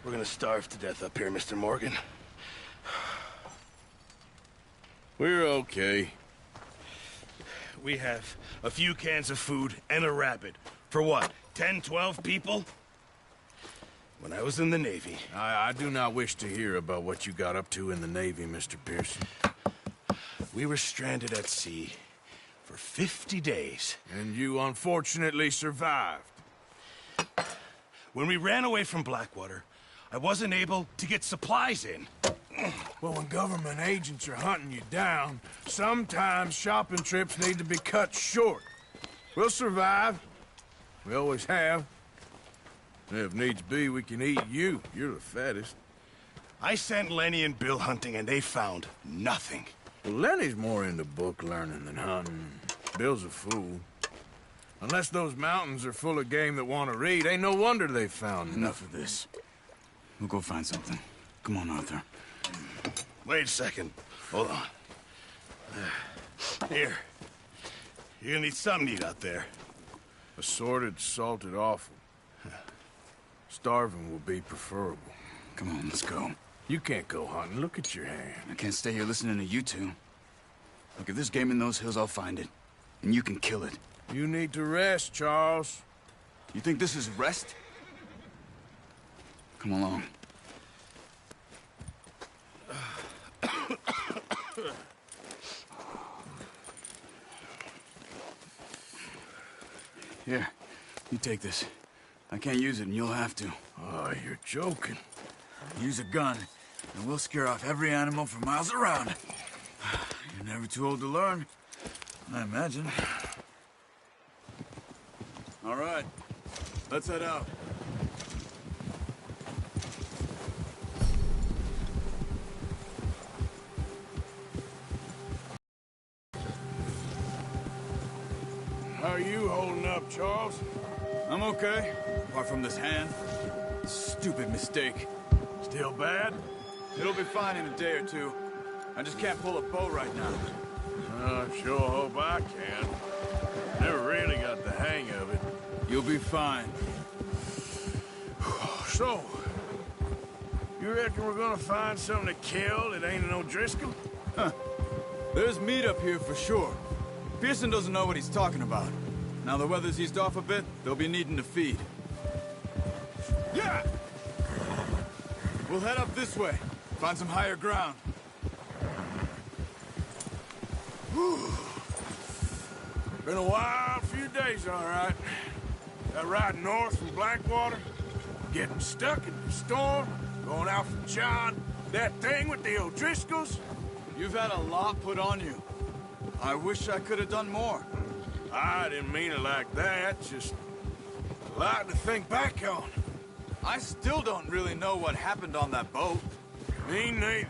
We're gonna starve to death up here, Mr. Morgan. We're okay. We have a few cans of food and a rabbit. For what, 10, 12 people? When I was in the Navy... I do not wish to hear about what you got up to in the Navy, Mr. Pearson. We were stranded at sea for 50 days. And you unfortunately survived. When we ran away from Blackwater, I wasn't able to get supplies in. Well, when government agents are hunting you down, sometimes shopping trips need to be cut short. We'll survive. We always have. If needs be, we can eat you. You're the fattest. I sent Lenny and Bill hunting, and they found nothing. Well, Lenny's more into book learning than hunting. Bill's a fool. Unless those mountains are full of game that want to read, ain't no wonder they found Enough of this. We'll go find something. Come on, Arthur. Wait a second. Hold on. Here. You're gonna need something to eat out there. Assorted, salted offal. Starving will be preferable. Come on, let's go. You can't go hunting. Look at your hand. I can't stay here listening to you two. Look, if there's game in those hills, I'll find it. And you can kill it. You need to rest, Charles. You think this is rest? Come along. Here, you take this. I can't use it, and you'll have to. Oh, you're joking. Use a gun, and we'll scare off every animal for miles around. You're never too old to learn, I imagine. All right, let's head out. How are you holding up, Charles? I'm okay, apart from this hand. Stupid mistake. Still bad? It'll be fine in a day or two. I just can't pull a bow right now. I sure hope I can. Never really got the hang of it. You'll be fine. So, you reckon we're gonna find something to kill that ain't an O'Driscoll? Huh. There's meat up here for sure. Pearson doesn't know what he's talking about. Now the weather's eased off a bit, they'll be needing to feed. Yeah! We'll head up this way. Find some higher ground. Whew. Been a wild few days, all right. That ride north from Blackwater, getting stuck in the storm, going out from John, that thing with the O'Driscolls. You've had a lot put on you. I wish I could have done more. I didn't mean it like that, just a lot to think back on. I still don't really know what happened on that boat. Me neither.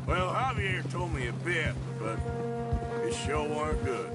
Well, Javier told me a bit, but it sure weren't good.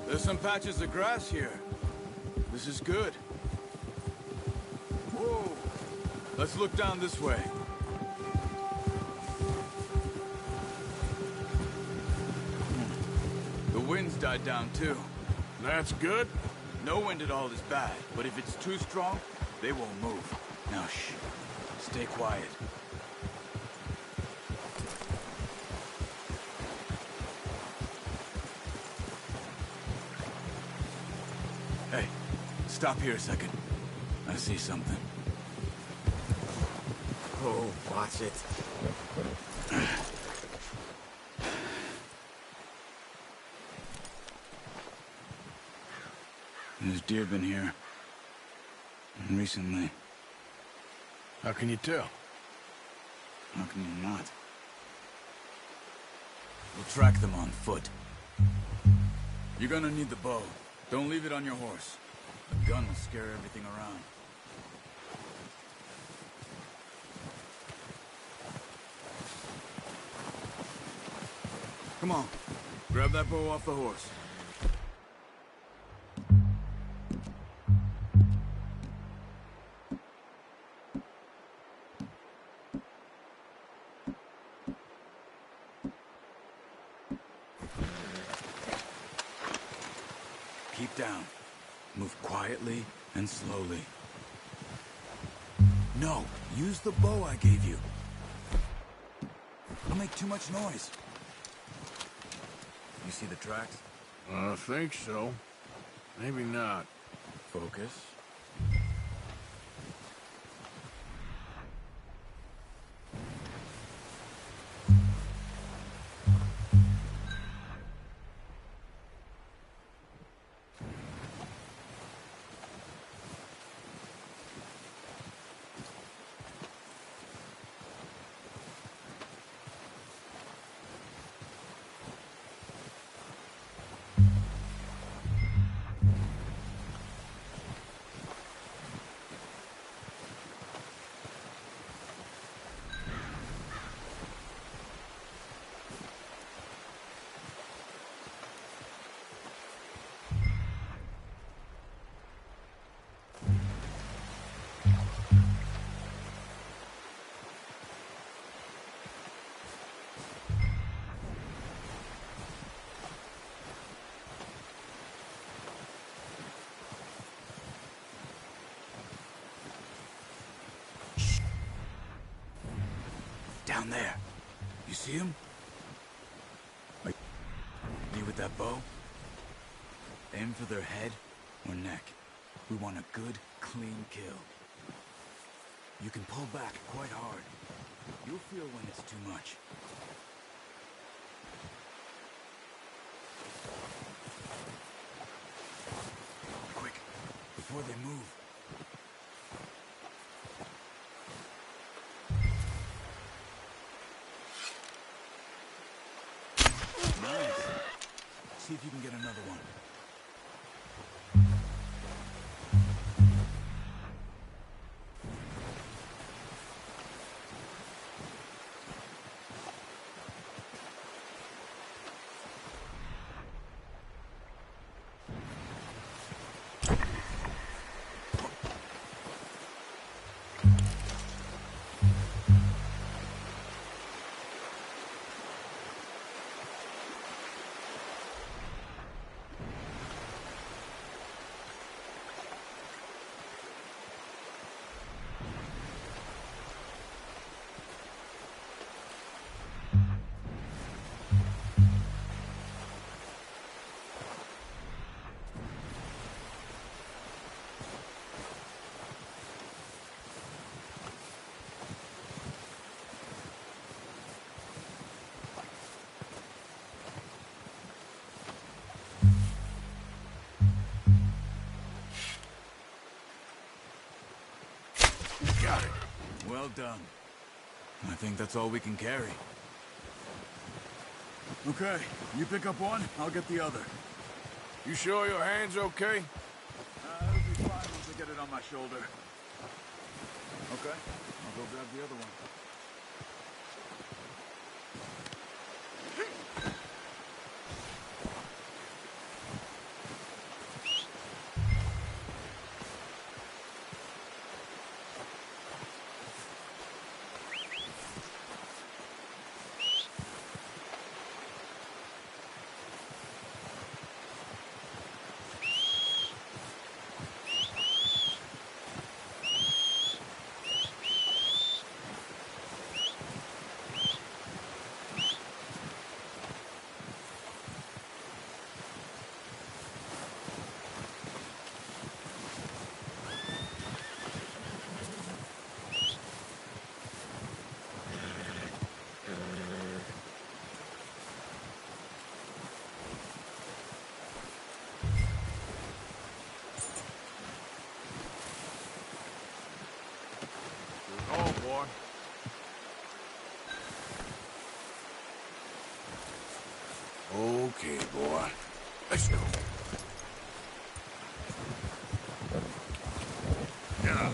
There's some patches of grass here. This is good. Whoa! Let's look down this way. The wind's died down too. That's good. No wind at all is bad, but if it's too strong, they won't move. Now shh. Stay quiet. Hey, stop here a second. I see something. Oh, watch it. There's deer been here. recently. How can you tell? How can you not? We'll track them on foot. You're gonna need the bow. Don't leave it on your horse. The gun will scare everything around. Come on. Grab that bow off the horse. Keep down. Move quietly and slowly. No, use the bow I gave you. Don't make too much noise. You see the tracks? I think so. Maybe not. Focus. Down there. You see him? Are you with that bow? Aim for their head or neck. We want a good, clean kill. You can pull back quite hard. You'll feel when it's too much. Quick, before they move. See if you can get another one. Got it. Well done. I think that's all we can carry. Okay, you pick up one, I'll get the other. You sure your hand's okay? It'll be fine once I get it on my shoulder. Okay, I'll go grab the other one. Okay, boy. Let's go. Yeah.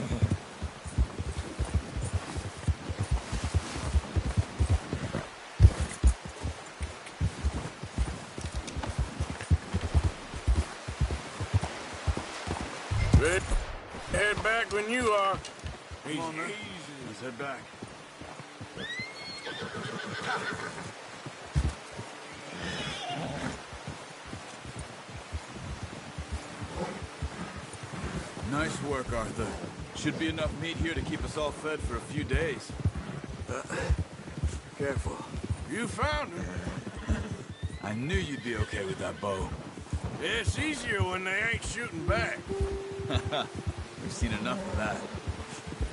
Good. Head back when you are. Come on, man. Let's head back. Nice work, Arthur. Should be enough meat here to keep us all fed for a few days. Careful. You found him. I knew you'd be okay with that bow. It's easier when they ain't shooting back. We've seen enough of that.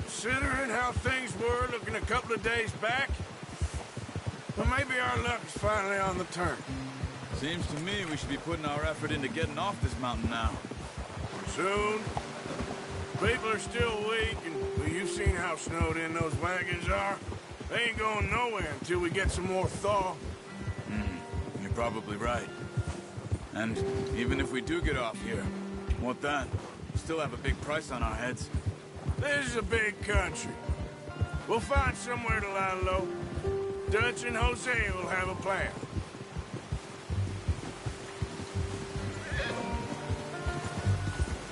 Considering how things were looking a couple of days back, well, maybe our luck is finally on the turn. Seems to me we should be putting our effort into getting off this mountain now. Soon. People are still weak, and well, you've seen how snowed in those wagons are. They ain't going nowhere until we get some more thaw. You're probably right. And even if we do get off here, what then? We still have a big price on our heads. This is a big country. We'll find somewhere to lie low. Dutch and Hosea will have a plan.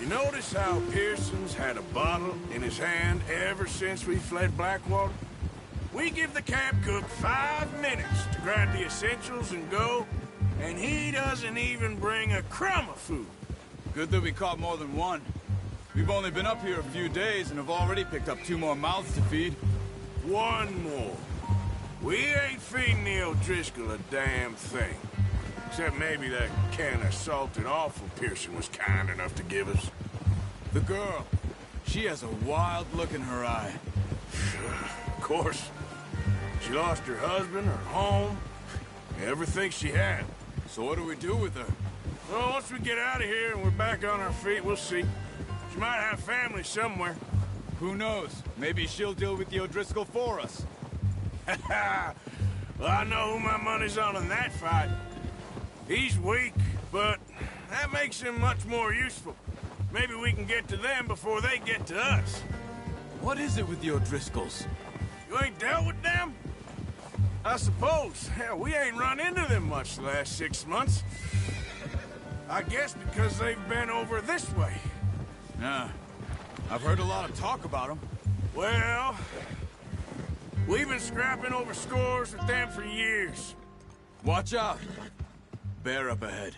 You notice how Pearson's had a bottle in his hand ever since we fled Blackwater? We give the camp cook 5 minutes to grab the essentials and go, and he doesn't even bring a crumb of food. Good that we caught more than one. We've only been up here a few days and have already picked up 2 more mouths to feed. 1 more. We ain't feeding the O'Driscoll a damn thing. Except maybe that can of salted offal Pearson was kind enough to give us. The girl. She has a wild look in her eye. Of course. She lost her husband, her home, everything she had. So what do we do with her? Well, once we get out of here and we're back on our feet, we'll see. She might have family somewhere. Who knows? Maybe she'll deal with the O'Driscoll for us. Well, I know who my money's on in that fight. He's weak, but that makes him much more useful. Maybe we can get to them before they get to us. What is it with the O'Driscolls? You ain't dealt with them? I suppose. Hell, we ain't run into them much the last 6 months. I guess because they've been over this way. Yeah. I've heard a lot of talk about them. Well, we've been scrapping over scores with them for years. Watch out! Bear up ahead.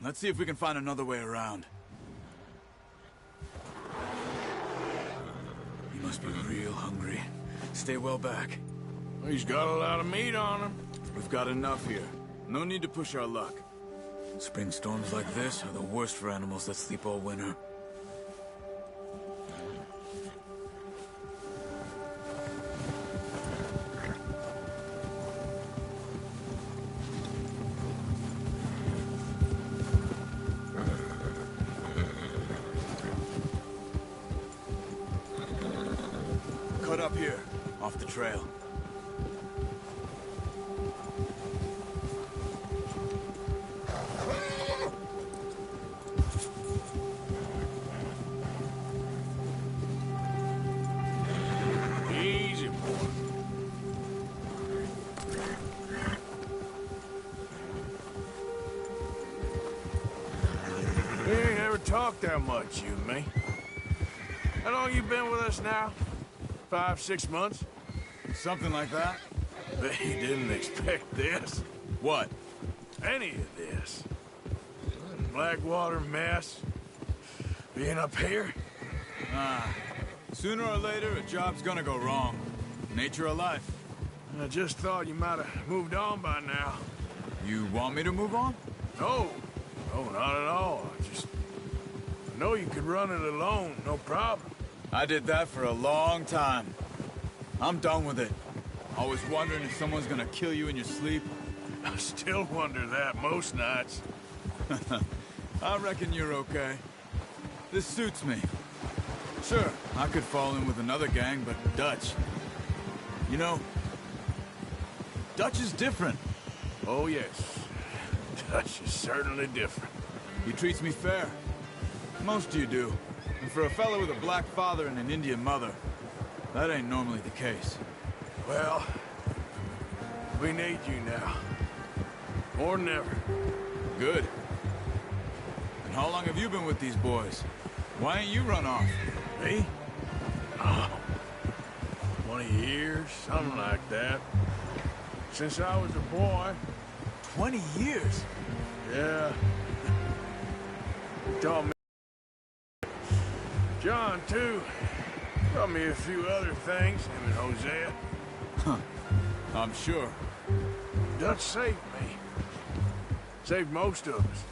Let's see if we can find another way around. He must be real hungry. Stay well back. He's got a lot of meat on him. We've got enough here. No need to push our luck. Spring storms like this are the worst for animals that sleep all winter. Cut up here, off the trail. Easy, boy. We ain't ever talked that much, you and me. How long you been with us now? 5, 6 months? Something like that? Bet you didn't expect this. What? Any of this. Blackwater mess. Being up here? Sooner or later, a job's gonna go wrong. Nature of life. I just thought you might have moved on by now. You want me to move on? No. No, not at all. I know you could run it alone, no problem. I did that for a long time. I'm done with it. Always wondering if someone's gonna kill you in your sleep. I still wonder that most nights. I reckon you're okay. This suits me. Sure, I could fall in with another gang, but Dutch... You know, Dutch is different. Oh, yes. Dutch is certainly different. He treats me fair. Most of you do. And for a fellow with a black father and an Indian mother, that ain't normally the case. Well, we need you now. More than ever. Good. And how long have you been with these boys? Why ain't you run off? Me? Oh, 20 years, something like that. Since I was a boy. 20 years? Yeah. He taught me. John, too. Taught me a few other things, him and Hosea. I'm sure. Dutch saved me. Saved most of us.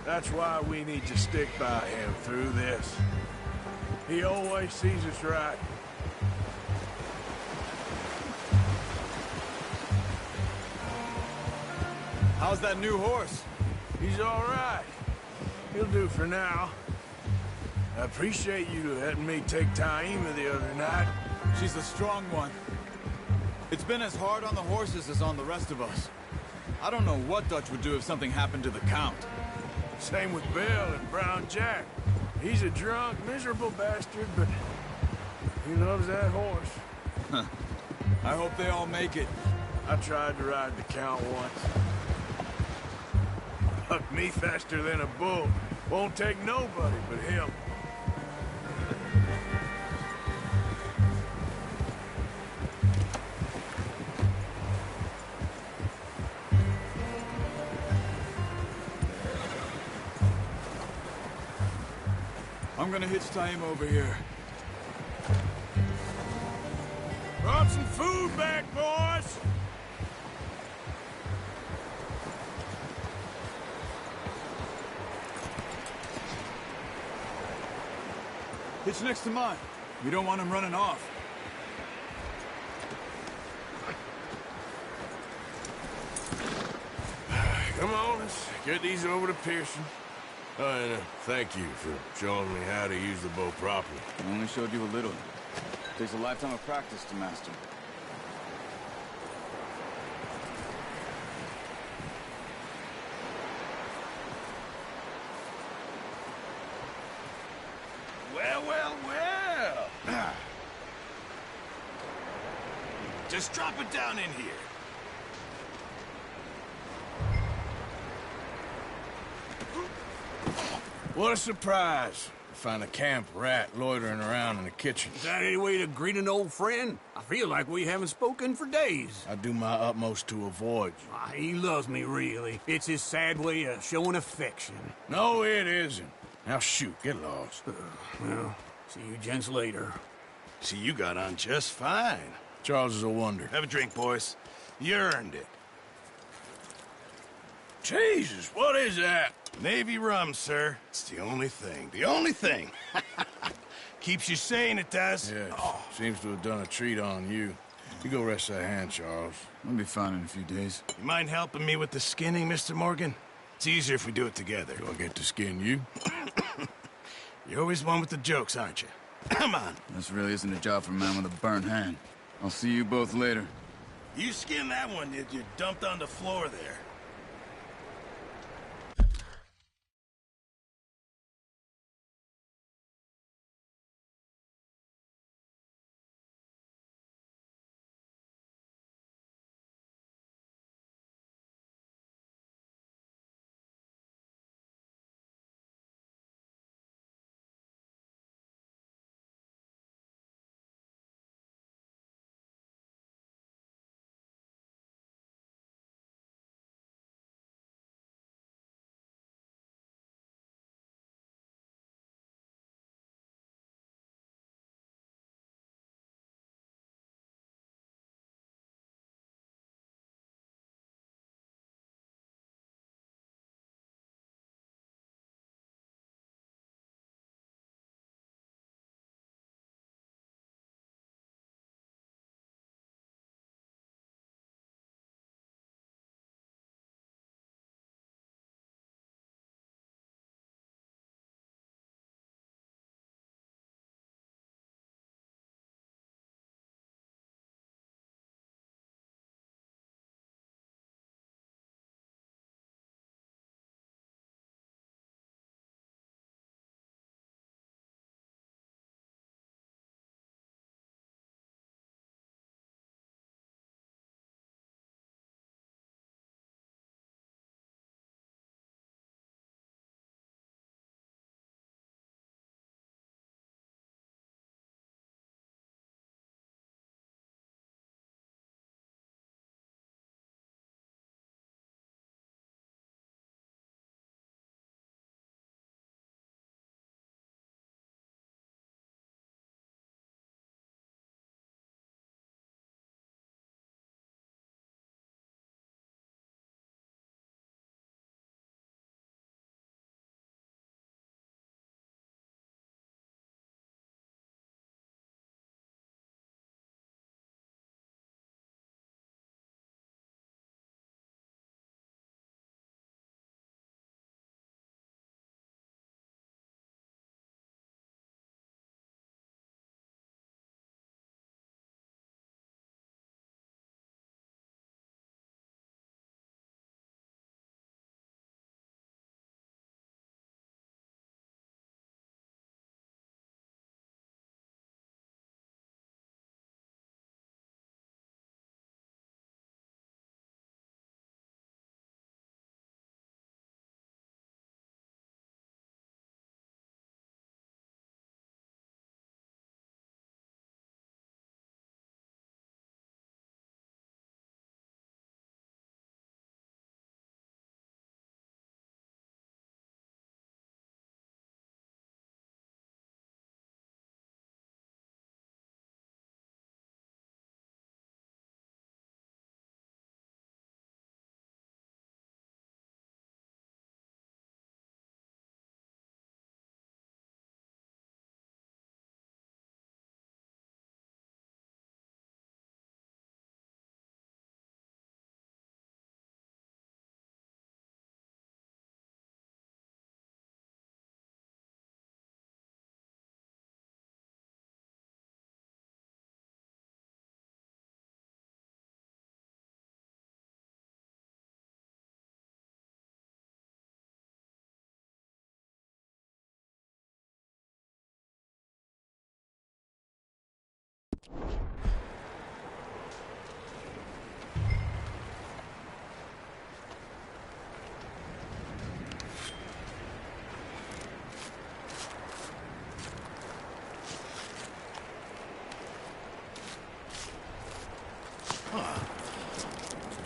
That's why we need to stick by him through this. He always sees us right. How's that new horse? He's all right. He'll do for now. I appreciate you letting me take Taima the other night. She's a strong one. It's been as hard on the horses as on the rest of us. I don't know what Dutch would do if something happened to the Count. Same with Bill and Brown Jack. He's a drunk, miserable bastard, but he loves that horse. I hope they all make it. I tried to ride the Count once. Bucked me faster than a bull. Won't take nobody but him. I'm gonna hitch Taima over here. Brought some food back, boys! Hitch next to mine. We don't want him running off. Come on, let's get these over to Pearson. Oh, and thank you for showing me how to use the bow properly. I only showed you a little. Takes a lifetime of practice to master. Well, well, well. Just drop it down in here. What a surprise. To find a camp rat loitering around in the kitchen. Is that any way to greet an old friend? I feel like we haven't spoken for days. I do my utmost to avoid you. He loves me, really. It's his sad way of showing affection. No, it isn't. Now shoot, get lost. Well, see you gents later. See, you got on just fine. Charles is a wonder. Have a drink, boys. You earned it. Jesus, what is that? Navy rum, sir. It's the only thing. The only thing. Keeps you sane, it does. Yes, seems to have done a treat on you. You go rest that hand, Charles. I'll be fine in a few days. You mind helping me with the skinning, Mr. Morgan? It's easier if we do it together. Do I get to skin you? You're always one with the jokes, aren't you? Come on. This really isn't a job for a man with a burnt hand. I'll see you both later. You skinned that one, did you? Dumped on the floor there.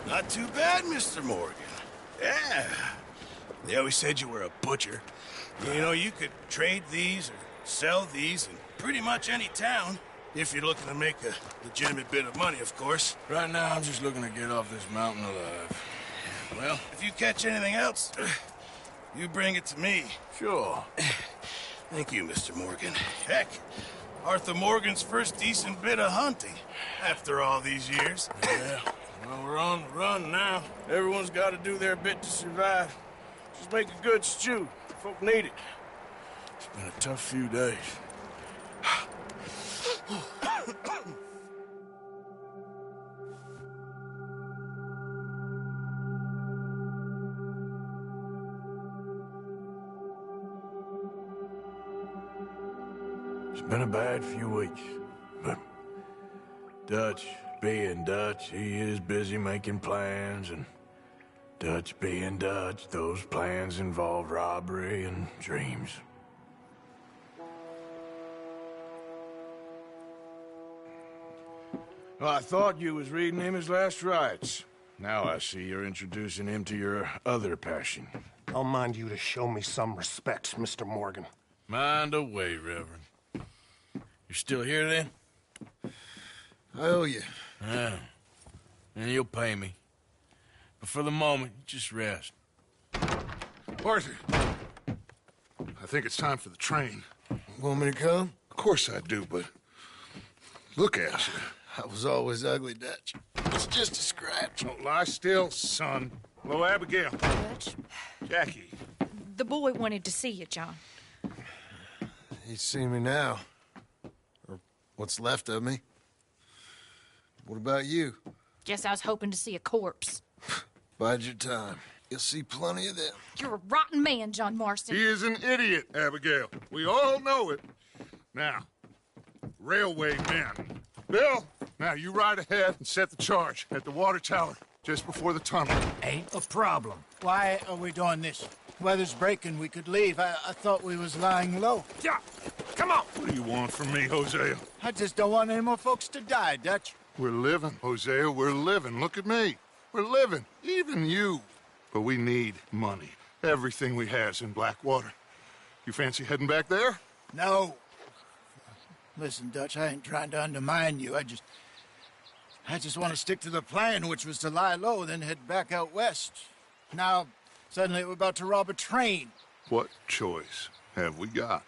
Not too bad, Mr. Morgan. Yeah. They always said you were a butcher. You know, you could trade these or sell these in pretty much any town. If you're looking to make a legitimate bit of money, of course. Right now, I'm just looking to get off this mountain alive. Well, if you catch anything else, you bring it to me. Sure. Thank you, Mr. Morgan. Heck, Arthur Morgan's first decent bit of hunting after all these years. Yeah. Well, we're on the run now. Everyone's got to do their bit to survive. Just make a good stew. Folk need it. It's been a tough few days. It's been a bad few weeks, but Dutch being Dutch, he is busy making plans, and Dutch being Dutch, those plans involve robbery and dreams. Well, I thought you was reading him his last rites. Now I see you're introducing him to your other passion. I'll mind you to show me some respect, Mr. Morgan. Mind away, Reverend. You're still here, then? I owe you. Yeah. And you'll pay me. But for the moment, just rest. Arthur, I think it's time for the train. Want me to come? Of course I do, but look at you. I was always ugly, Dutch. It's just a scratch. Don't lie still, son. Hello, Abigail. Dutch, Jackie. the boy wanted to see you, John. He's seen me now. Or what's left of me. What about you? Guess I was hoping to see a corpse. Bide your time. You'll see plenty of them. You're a rotten man, John Marston. He is an idiot, Abigail. We all know it. Now, railway men. Bill, now you ride ahead and set the charge at the water tower just before the tunnel. Ain't a problem. Why are we doing this? Weather's breaking. We could leave. I thought we was lying low. Yeah, come on. What do you want from me, Hosea? I just don't want any more folks to die, Dutch. We're living, Hosea. We're living. Look at me. We're living. Even you. But we need money. Everything we has in Blackwater. You fancy heading back there? No. Listen, Dutch, I ain't trying to undermine you. I just want to stick to the plan, which was to lie low, then head back out west. Now, suddenly we're about to rob a train. What choice have we got?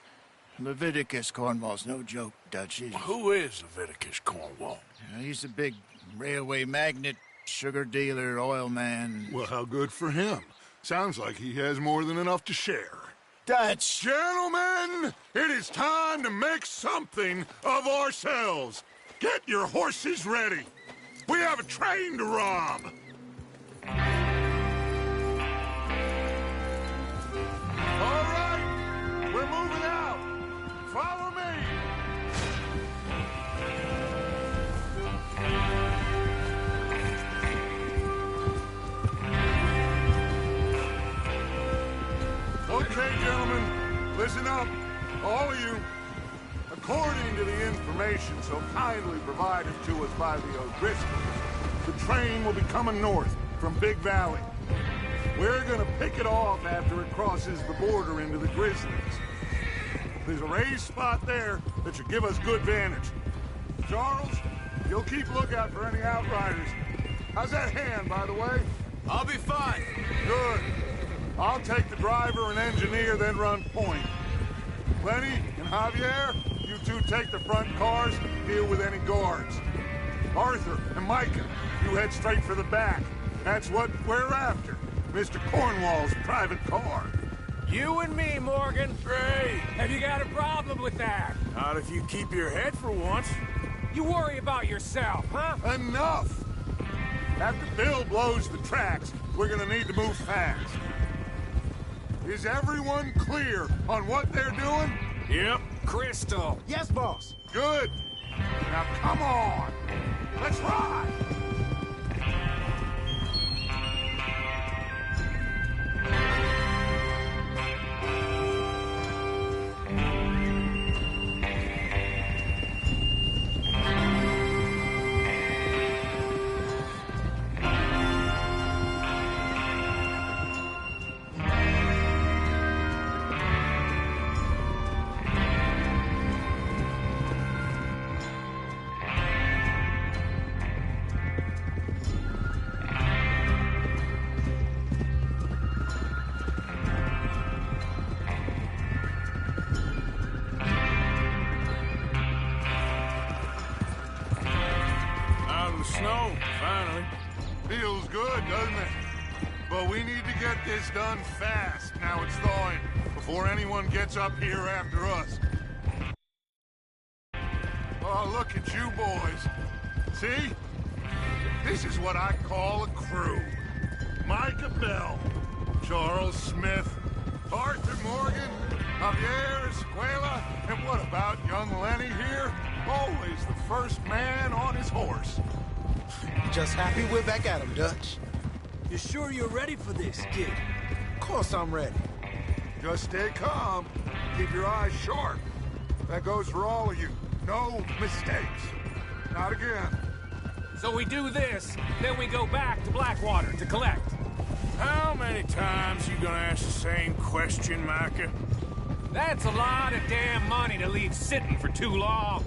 Leviticus Cornwall's no joke, Dutch. Who is Leviticus Cornwall? He's a big railway magnate, sugar dealer, oil man. Well, how good for him. Sounds like he has more than enough to share. Dutch! Gentlemen, it is time to make something of ourselves. Get your horses ready. We have a train to rob. All right, we're moving out. Follow me. Okay, gentlemen, listen up, all of you. According to the information so kindly provided to us by the O'Driscolls, the train will be coming north from Big Valley. We're gonna pick it off after it crosses the border into the Grizzlies. There's a raised spot there that should give us good vantage. Charles, you'll keep lookout for any outriders. How's that hand, by the way? I'll be fine. Good. I'll take the driver and engineer, then run point. Lenny and Javier, you two take the front cars, deal with any guards. Arthur and Micah, you head straight for the back. That's what we're after. Mr. Cornwall's private car. You and me, Morgan. Great. Have you got a problem with that? Not if you keep your head for once. You worry about yourself, huh? Enough! After Bill blows the tracks, we're gonna need to move fast. Is everyone clear on what they're doing? Yep. Crystal. Yes, boss. Good. Now come on. Let's ride. finally. Feels good, doesn't it? But we need to get this done fast. Now it's thawing, before anyone gets up here after us. Oh, look at you boys. See? This is what I call a crew. Micah Bell, Charles Smith, Arthur Morgan, Javier Escuela, and what about young Lenny here? Always the first man on his horse. Just happy we're back at him, Dutch. You sure you're ready for this, kid? Of course I'm ready. Just stay calm. Keep your eyes sharp. That goes for all of you. No mistakes. Not again. So we do this, then we go back to Blackwater to collect. How many times you gonna ask the same question, Micah? That's a lot of damn money to leave sitting for too long.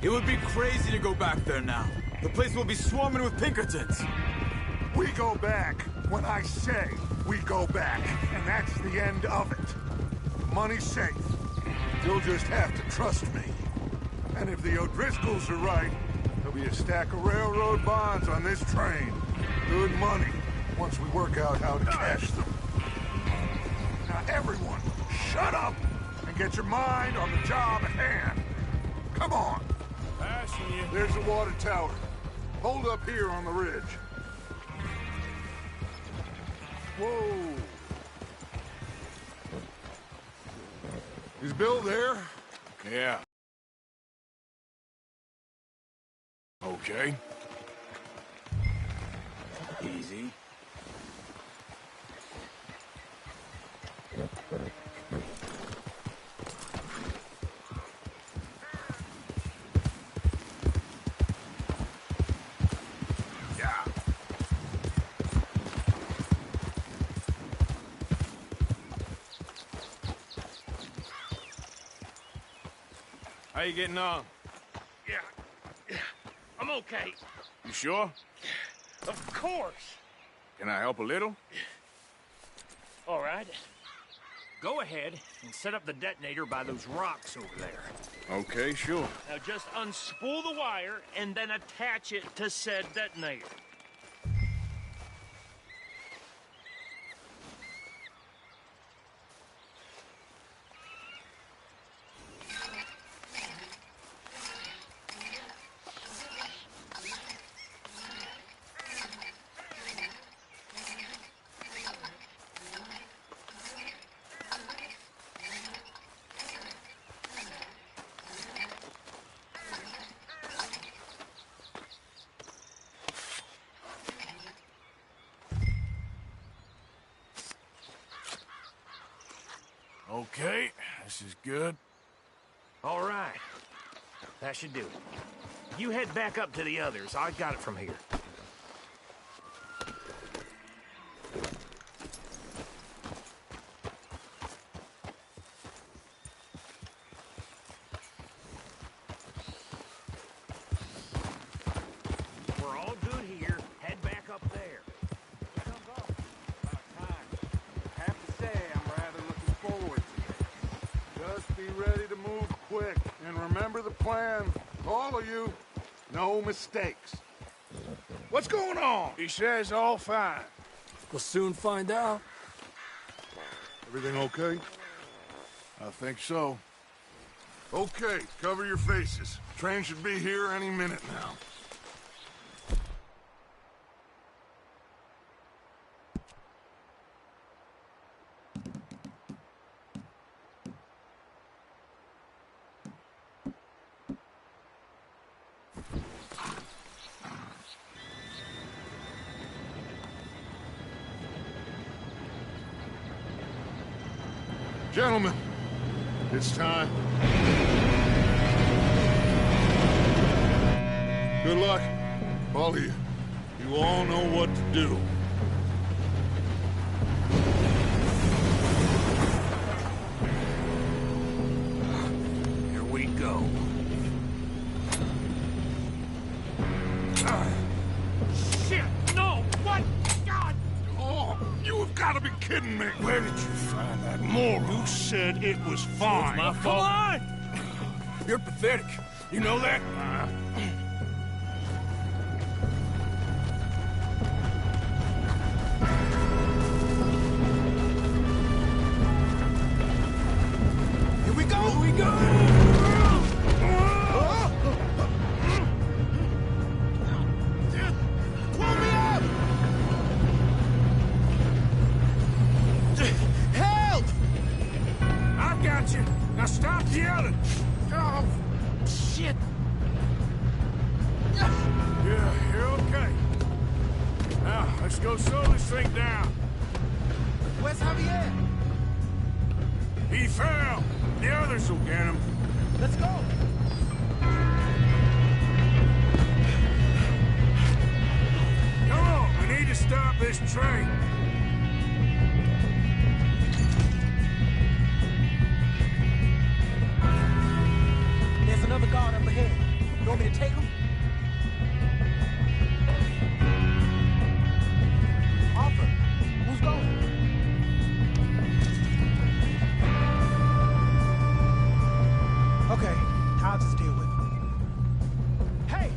It would be crazy to go back there now. The place will be swarming with Pinkertons. We go back when I say we go back, and that's the end of it. Money's safe. You'll just have to trust me. And if the O'Driscolls are right, there'll be a stack of railroad bonds on this train. Good money, once we work out how to cash them. Now everyone, shut up and get your mind on the job at hand. Come on. Passing you. There's the water tower. Hold up here on the ridge. Whoa. Is Bill there? Yeah. Okay. Easy. Yeah. How you getting on? Yeah, I'm okay. You sure? Of course. Can I help a little? All right. Go ahead and set up the detonator by those rocks over there. Okay, sure. Now just unspool the wire and then attach it to said detonator. Okay, this is good. All right. That should do it. You head back up to the others. I got it from here. We're all good here. Head back up there. Here comes off. About time. I have to say, I'm rather looking forward to it. Just be ready to move quick. And remember the plan. All of you, no mistakes. What's going on? He says all fine. We'll soon find out. Everything okay? I think so. Okay, cover your faces. Train should be here any minute now. Gentlemen, it's time. Good luck, all of you. You all know what to do. Here we go. Shit! No! What? God! Oh, you have got to be kidding me. Where did you find that moron? You said it was fine. My Come fault. on! You're pathetic. You know that? Let's go slow this thing down. Where's Javier? He fell. The others will get him. Let's go. Come on, we need to stop this train. There's another guard up ahead. You want me to take him? Arthur, who's going? Okay, I'll just deal with him. Hey!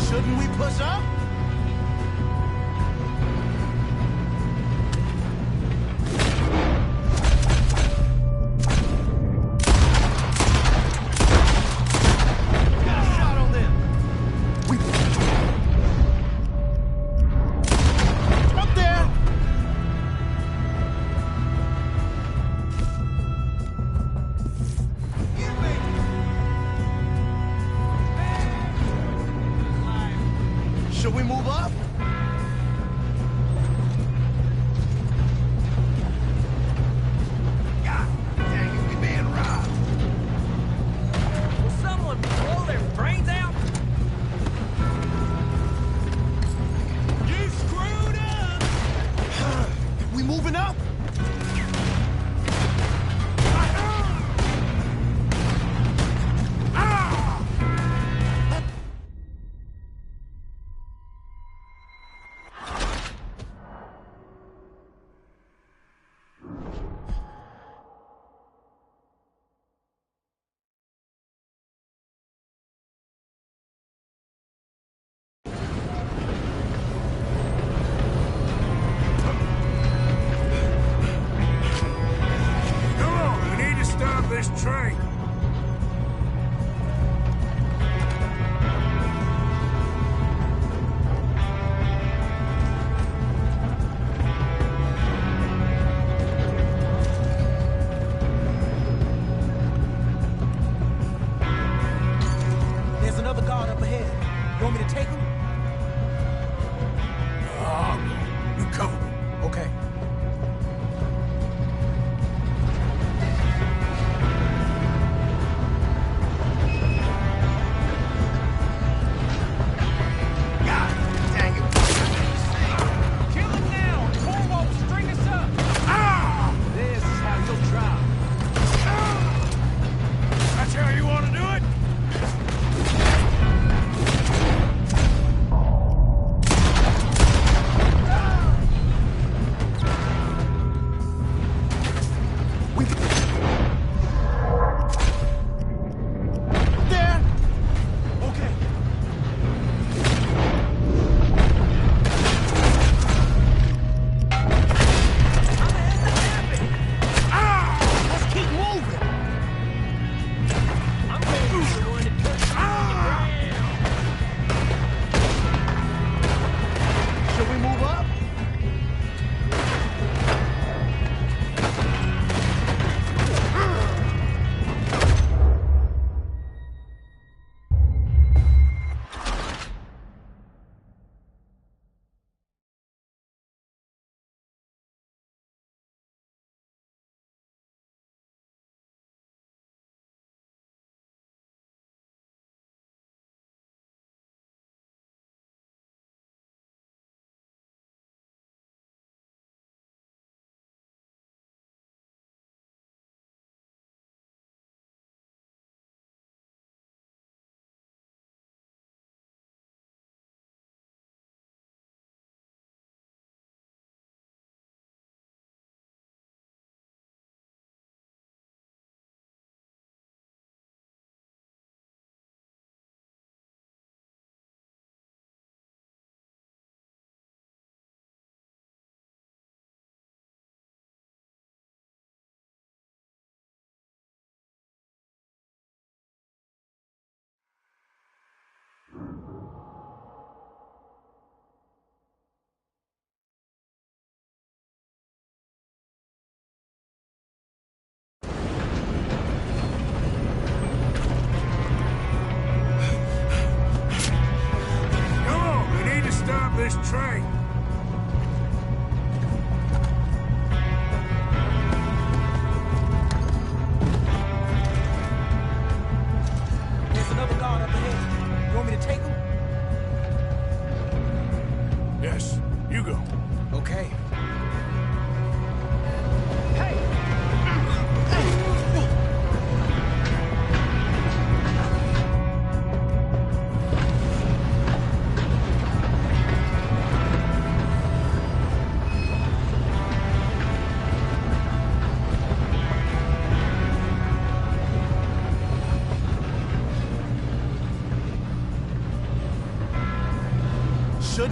Shouldn't we push up? Should we move up? God dang it, we being robbed. Will someone blow their brains out? You screwed up! We moving up?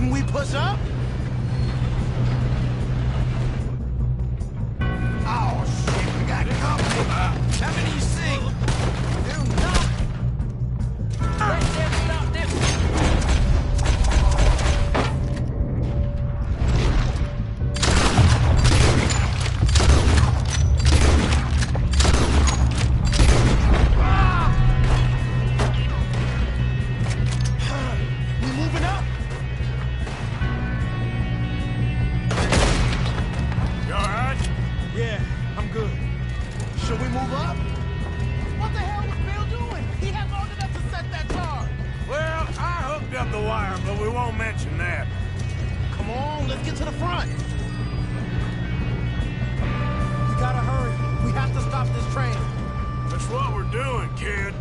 Can we push up? Oh, shit, we got company. Coming to you, see. Do not. Right there, stop this. We moving up? You all right? Yeah, I'm good. Should we move up? What the hell was Bill doing? He had long enough to set that charge. Well, I hooked up the wire, but we won't mention that. Come on, let's get to the front. We gotta hurry. We have to stop this train. That's what we're doing, kid.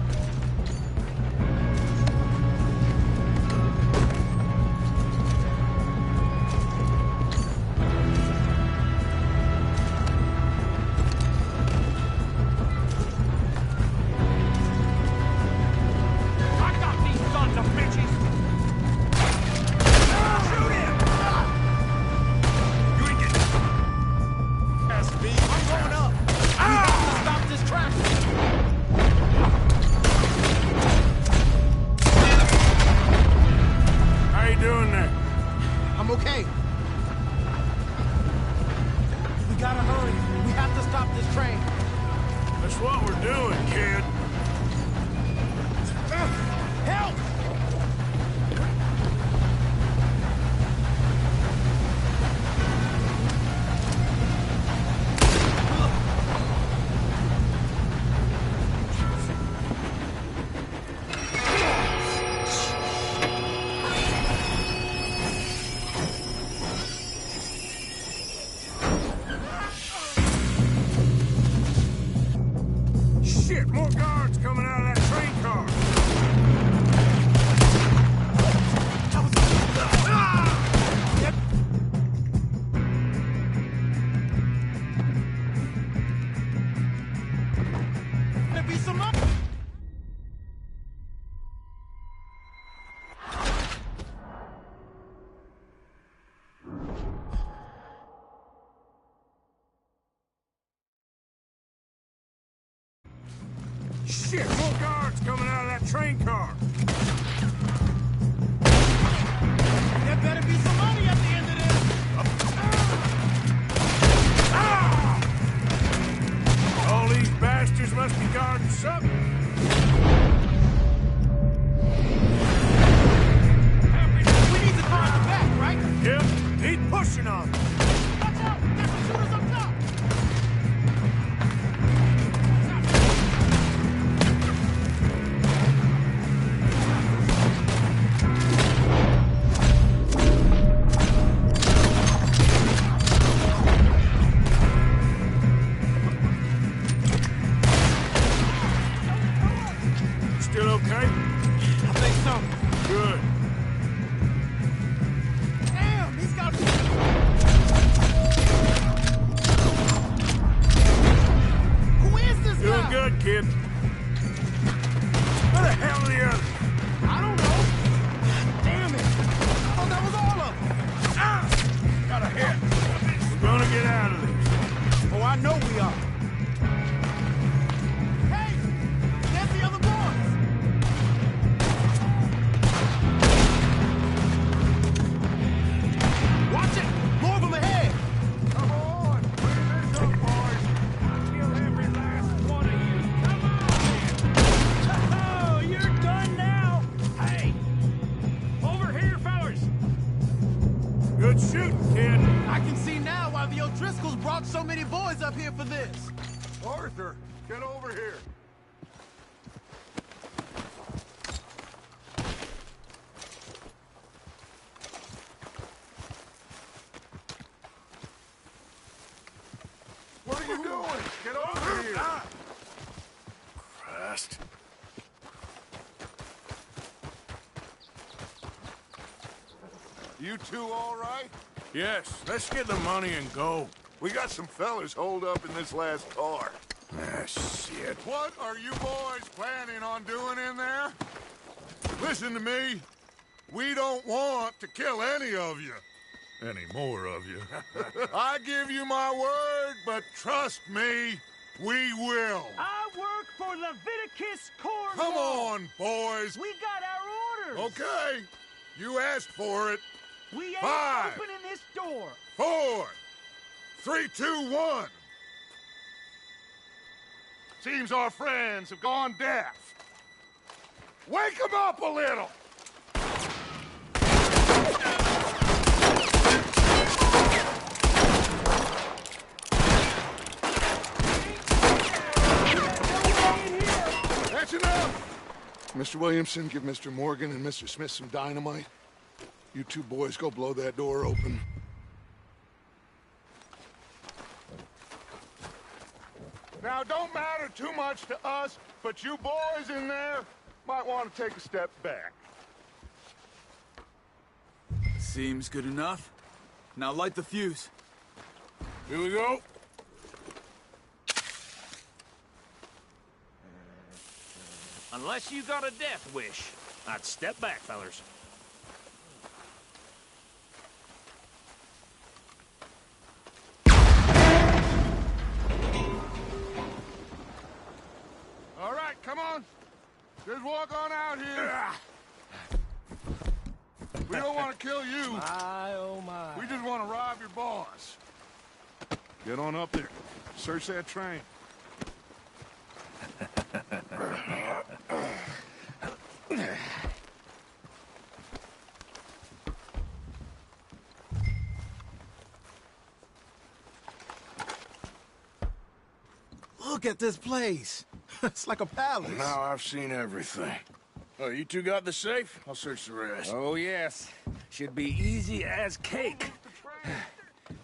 I got these sons of bitches! Shoot him! You ain't getting... SB, I'm going up. We have to stop this traffic. How you doing there? I'm okay. We gotta hurry. We have to stop this train. That's what we're doing, kid. Help! Shit, more guards coming out of that train car. There be some up. Shit, more guards coming out of that train car. There better be some money at the end of this. All these bastards must be guarding something. We need to guard the back, right? Yep, keep pushing on. Watch out! There's some shooters up top! Still okay? I think so. Good. Damn, he's got... Who is this Doing guy? good, kid. Where the hell are the others? I don't know. Damn it. I thought that was all of them. Got a hit. We're gonna get out of this. Oh, I know we are. Hey, there's the other boys. Watch it. More of them ahead. Come on! Bring this up, boys! Kill every last one of you! Come on! Oh, you're done now! Hey! Over here, fellas! Good shooting, kid. I can see now why the O'Driscolls brought so many boys up here for this. Arthur, get over here. What are you doing? Get over here. Christ. You two all right? Yes, let's get the money and go. We got some fellas holed up in this last car. Ah, shit. What are you boys planning on doing in there? Listen to me. We don't want to kill any of you. Any more of you. I give you my word, but trust me, we will. I work for Leviticus Cornwall. Come on, boys. We got our orders. Okay. You asked for it. We ain't 5, opening this door. 4, 3, 2, 1. Seems our friends have gone deaf. Wake them up a little. That's enough! Mr. Williamson, give Mr. Morgan and Mr. Smith some dynamite. You two boys go blow that door open. Now, don't matter too much to us, but you boys in there might want to take a step back. Seems good enough. Now light the fuse. Here we go. Unless you got a death wish, I'd step back, fellers. All right, come on. Just walk on out here. We don't want to kill you. My, oh my. We just want to rob your boss. Get on up there. Search that train. Look at this place. It's like a palace. Now I've seen everything. Oh, you two got the safe? I'll search the rest. Oh, yes. Should be easy as cake.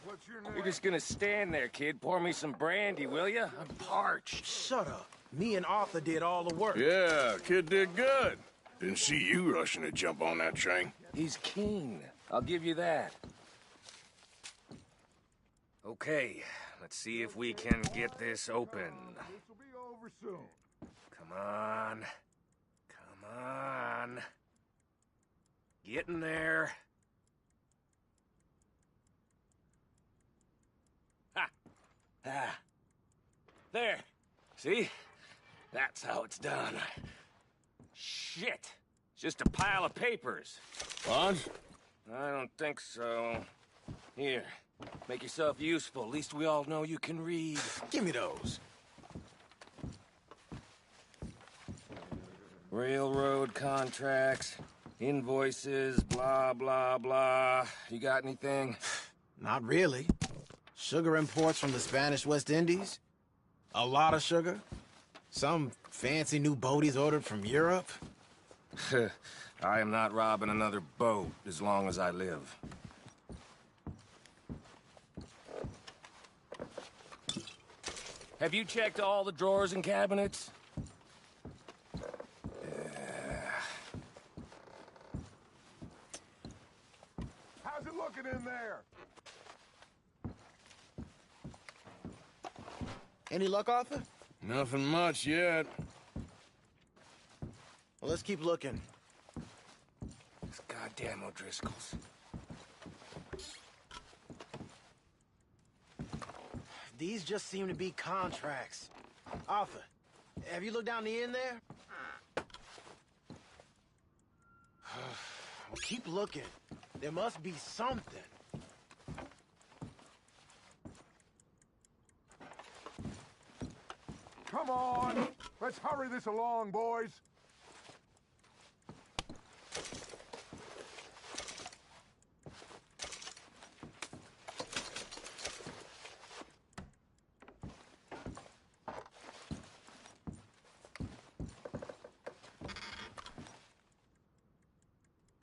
What's your name? You're just gonna stand there, kid. Pour me some brandy, will you? I'm parched. Shut up. Me and Arthur did all the work. Yeah, kid did good. Didn't see you rushing to jump on that train. He's keen. I'll give you that. Okay, let's see if we can get this open. This will be over soon. Come on. Come on. Get in there. Ha! Ah. There. See? That's how it's done. Shit. It's just a pile of papers. Bonds? I don't think so. Here. Make yourself useful. At least we all know you can read. Give me those. Railroad contracts, invoices, blah, blah, blah. You got anything? Not really. Sugar imports from the Spanish West Indies. A lot of sugar. Some fancy new boat he's ordered from Europe. I am not robbing another boat as long as I live. Have you checked all the drawers and cabinets? How's it looking in there? Any luck, Arthur? Nothing much yet. Well, let's keep looking. These goddamn O'Driscolls. These just seem to be contracts. Arthur, have you looked down the end there? Well, keep looking. There must be something. Come on. Let's hurry this along, boys.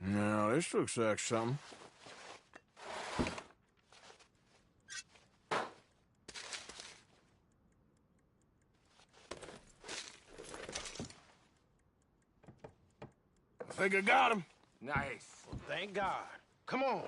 Now, this looks like something. I think I got him. Nice. Well, thank God. Come on.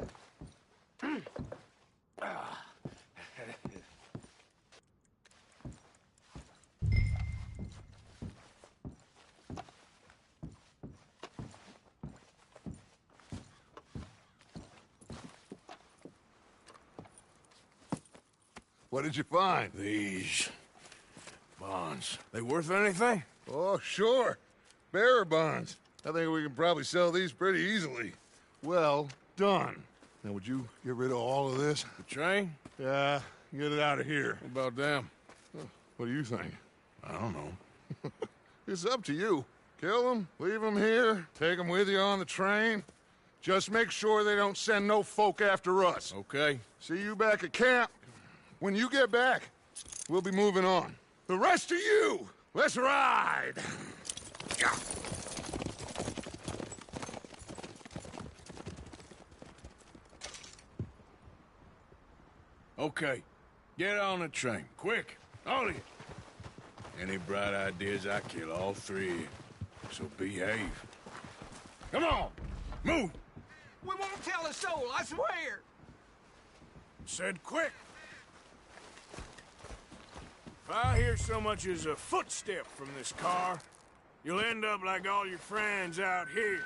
What did you find? These bonds. They worth anything? Oh, sure. Bearer bonds. I think we can probably sell these pretty easily. Well done. Now, would you get rid of all of this? The train? Yeah, get it out of here. What about them? What do you think? I don't know. It's up to you. Kill them, leave them here, take them with you on the train. Just make sure they don't send no folk after us. Okay. See you back at camp. When you get back, we'll be moving on. The rest of you, let's ride! Yeah. Okay. Get on the train. Quick. All of you. Any bright ideas, I kill all three. So behave. Come on! Move! We won't tell a soul, I swear! Said quick! If I hear so much as a footstep from this car, you'll end up like all your friends out here.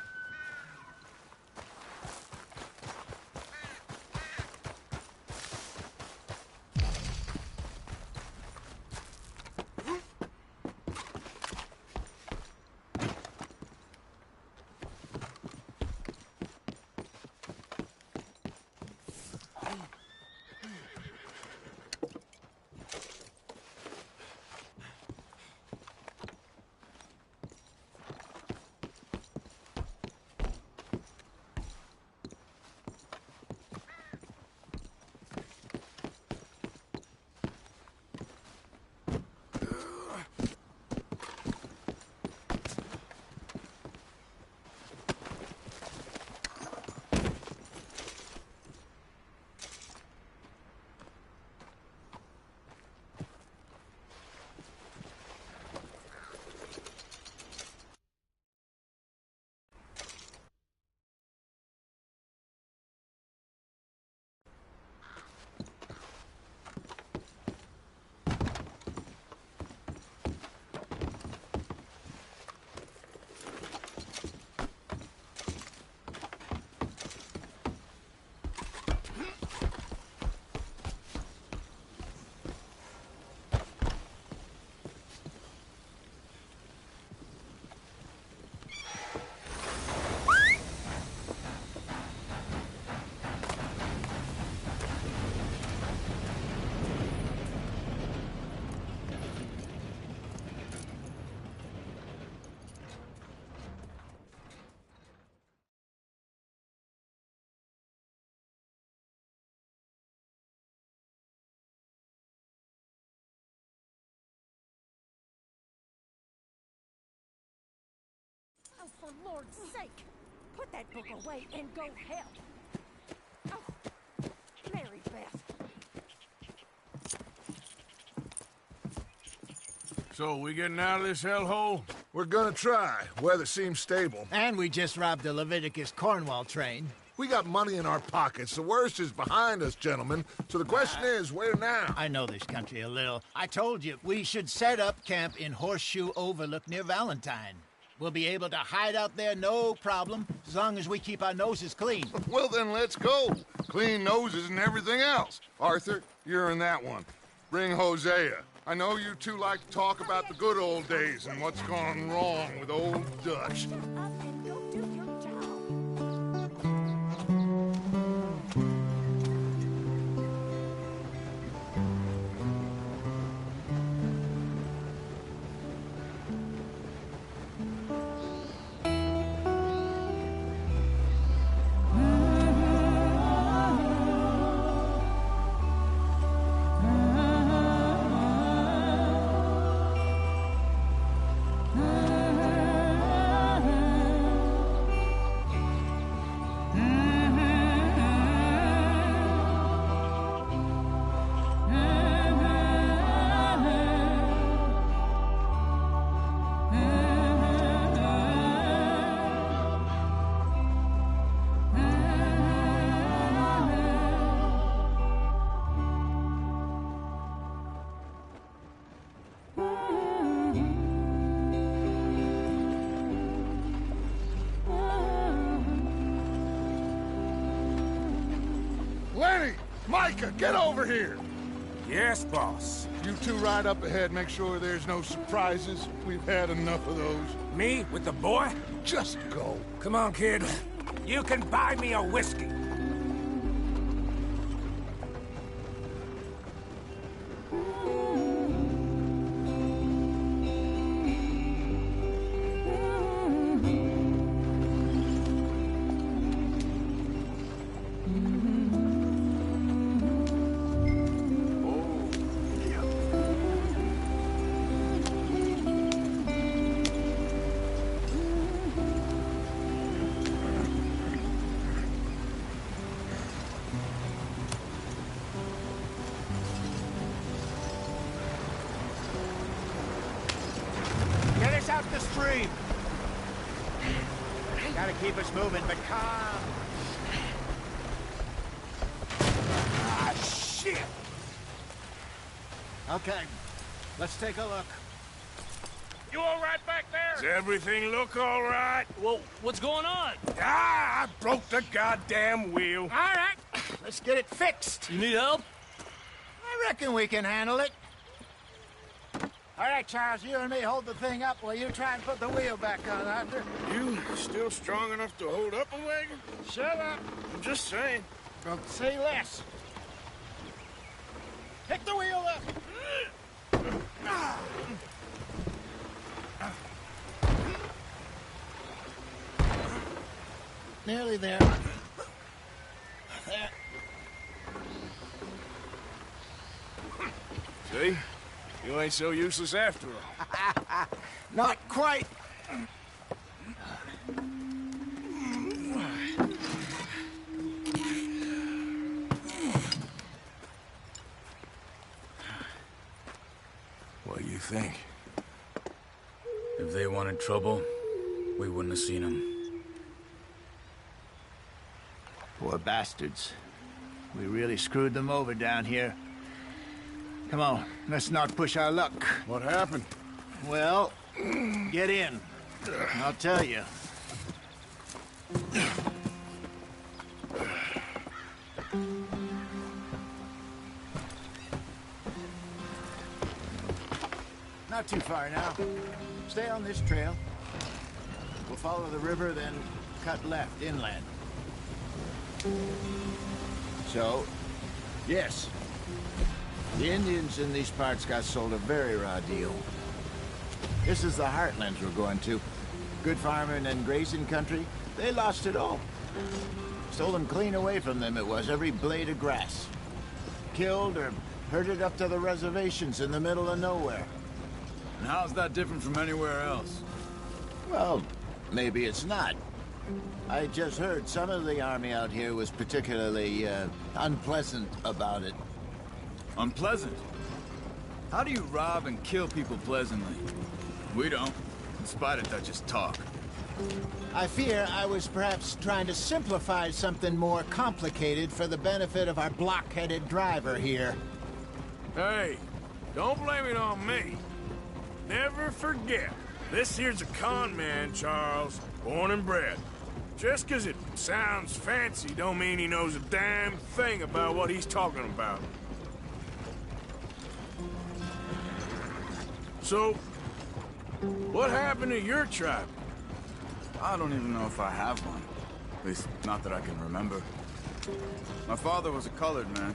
Oh, for Lord's sake! Put that book away and go help! Oh, Mary Beth. So, we getting out of this hellhole? We're gonna try. Weather seems stable. And we just robbed the Leviticus Cornwall train. We got money in our pockets. The worst is behind us, gentlemen. So the question is, where now? I know this country a little. I told you, we should set up camp in Horseshoe Overlook near Valentine. We'll be able to hide out there, no problem, as long as we keep our noses clean. Well, then let's go. Clean noses and everything else. Arthur, you're in that one. Bring Hosea. I know you two like to talk about the good old days and what's gone wrong with old Dutch. Lenny! Micah, get over here! Yes, boss. You two ride up ahead, make sure there's no surprises. We've had enough of those. Me with the boy? Just go. Come on, kid. You can buy me a whiskey. Get us out the stream. Gotta keep us moving, but calm. Ah, shit! Okay, let's take a look. You all right back there? Does everything look all right? Well, what's going on? Ah, I broke the goddamn wheel. All right, let's get it fixed. You need help? I reckon we can handle it. All right, Charles, you and me hold the thing up while you try and put the wheel back on, Arthur. You still strong enough to hold up a wagon? Shut up. I'm just saying. Well, say less. Pick the wheel up. Nearly there. There. See? You ain't so useless after all. Not quite. What do you think? If they wanted trouble, we wouldn't have seen them. Poor bastards. We really screwed them over down here. Come on, let's not push our luck. What happened? Well, get in. I'll tell you. Not too far now. Stay on this trail. We'll follow the river, then cut left inland. So, yes. The Indians in these parts got sold a very raw deal. This is the heartlands we're going to. Good farming and grazing country, they lost it all. Stolen clean away from them it was, every blade of grass. Killed or herded up to the reservations in the middle of nowhere. And how's that different from anywhere else? Well, maybe it's not. I just heard some of the army out here was particularly, unpleasant about it. Unpleasant? How do you rob and kill people pleasantly? We don't, in spite of Dutch's talk. I fear I was perhaps trying to simplify something more complicated for the benefit of our block-headed driver here. Hey, don't blame it on me. Never forget, this here's a con man, Charles, born and bred. Just 'cause it sounds fancy don't mean he knows a damn thing about what he's talking about. So, what happened to your tribe? I don't even know if I have one. At least, not that I can remember. My father was a colored man.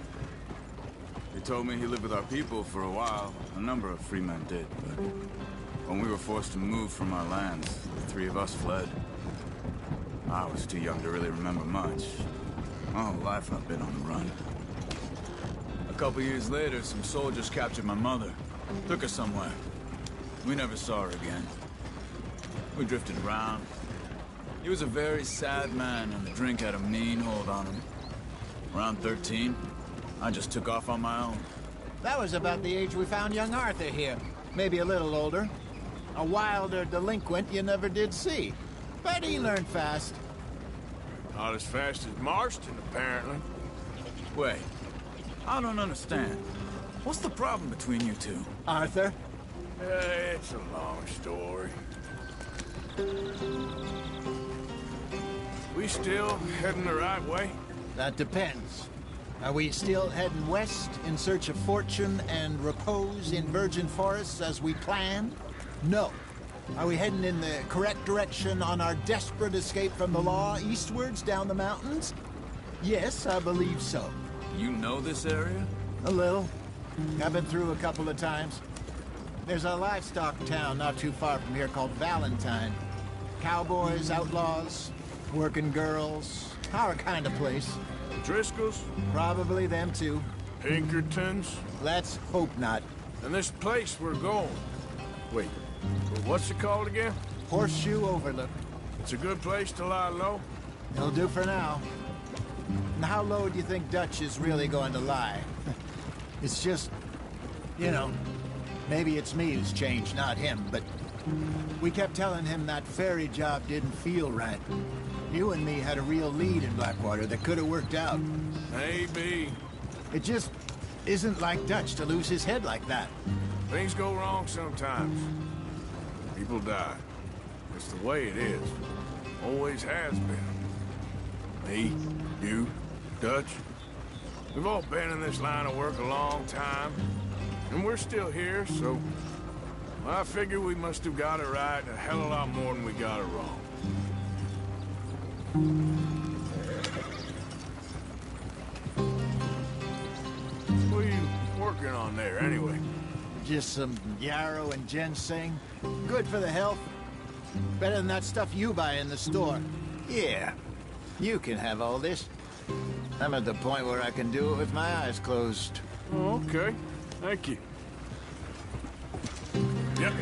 They told me he lived with our people for a while. A number of free men did, but when we were forced to move from our lands, the three of us fled. I was too young to really remember much. My whole life I've been on the run. A couple years later, some soldiers captured my mother. Took her somewhere. We never saw her again. We drifted around. He was a very sad man, and the drink had a mean hold on him. Around 13, I just took off on my own. That was about the age we found young Arthur here. Maybe a little older. A wilder delinquent you never did see. But he learned fast. Not as fast as Marston, apparently. Wait, I don't understand. What's the problem between you two? Arthur? It's a long story. We still heading the right way? That depends. Are we still heading west in search of fortune and repose in virgin forests as we planned? No. Are we heading in the correct direction on our desperate escape from the law eastwards down the mountains? Yes, I believe so. You know this area? A little. I've been through a couple of times. There's a livestock town not too far from here called Valentine. Cowboys, outlaws, working girls, our kind of place. Driscolls? Probably them too. Pinkertons? Let's hope not. And this place we're going. Wait, what's it called again? Horseshoe Overlook. It's a good place to lie low? It'll do for now. And how low do you think Dutch is really going to lie? It's just, you know, maybe it's me who's changed, not him, but we kept telling him that ferry job didn't feel right. You and me had a real lead in Blackwater that could have worked out. Maybe. It just isn't like Dutch to lose his head like that. Things go wrong sometimes. People die. It's the way it is. Always has been. Me, you, Dutch. We've all been in this line of work a long time. And we're still here, so... I figure we must have got it right a hell of a lot more than we got it wrong. What are you working on there, anyway? Just some yarrow and ginseng. Good for the health. Better than that stuff you buy in the store. Yeah, you can have all this. I'm at the point where I can do it with my eyes closed. Oh, okay. Thank you. Yep.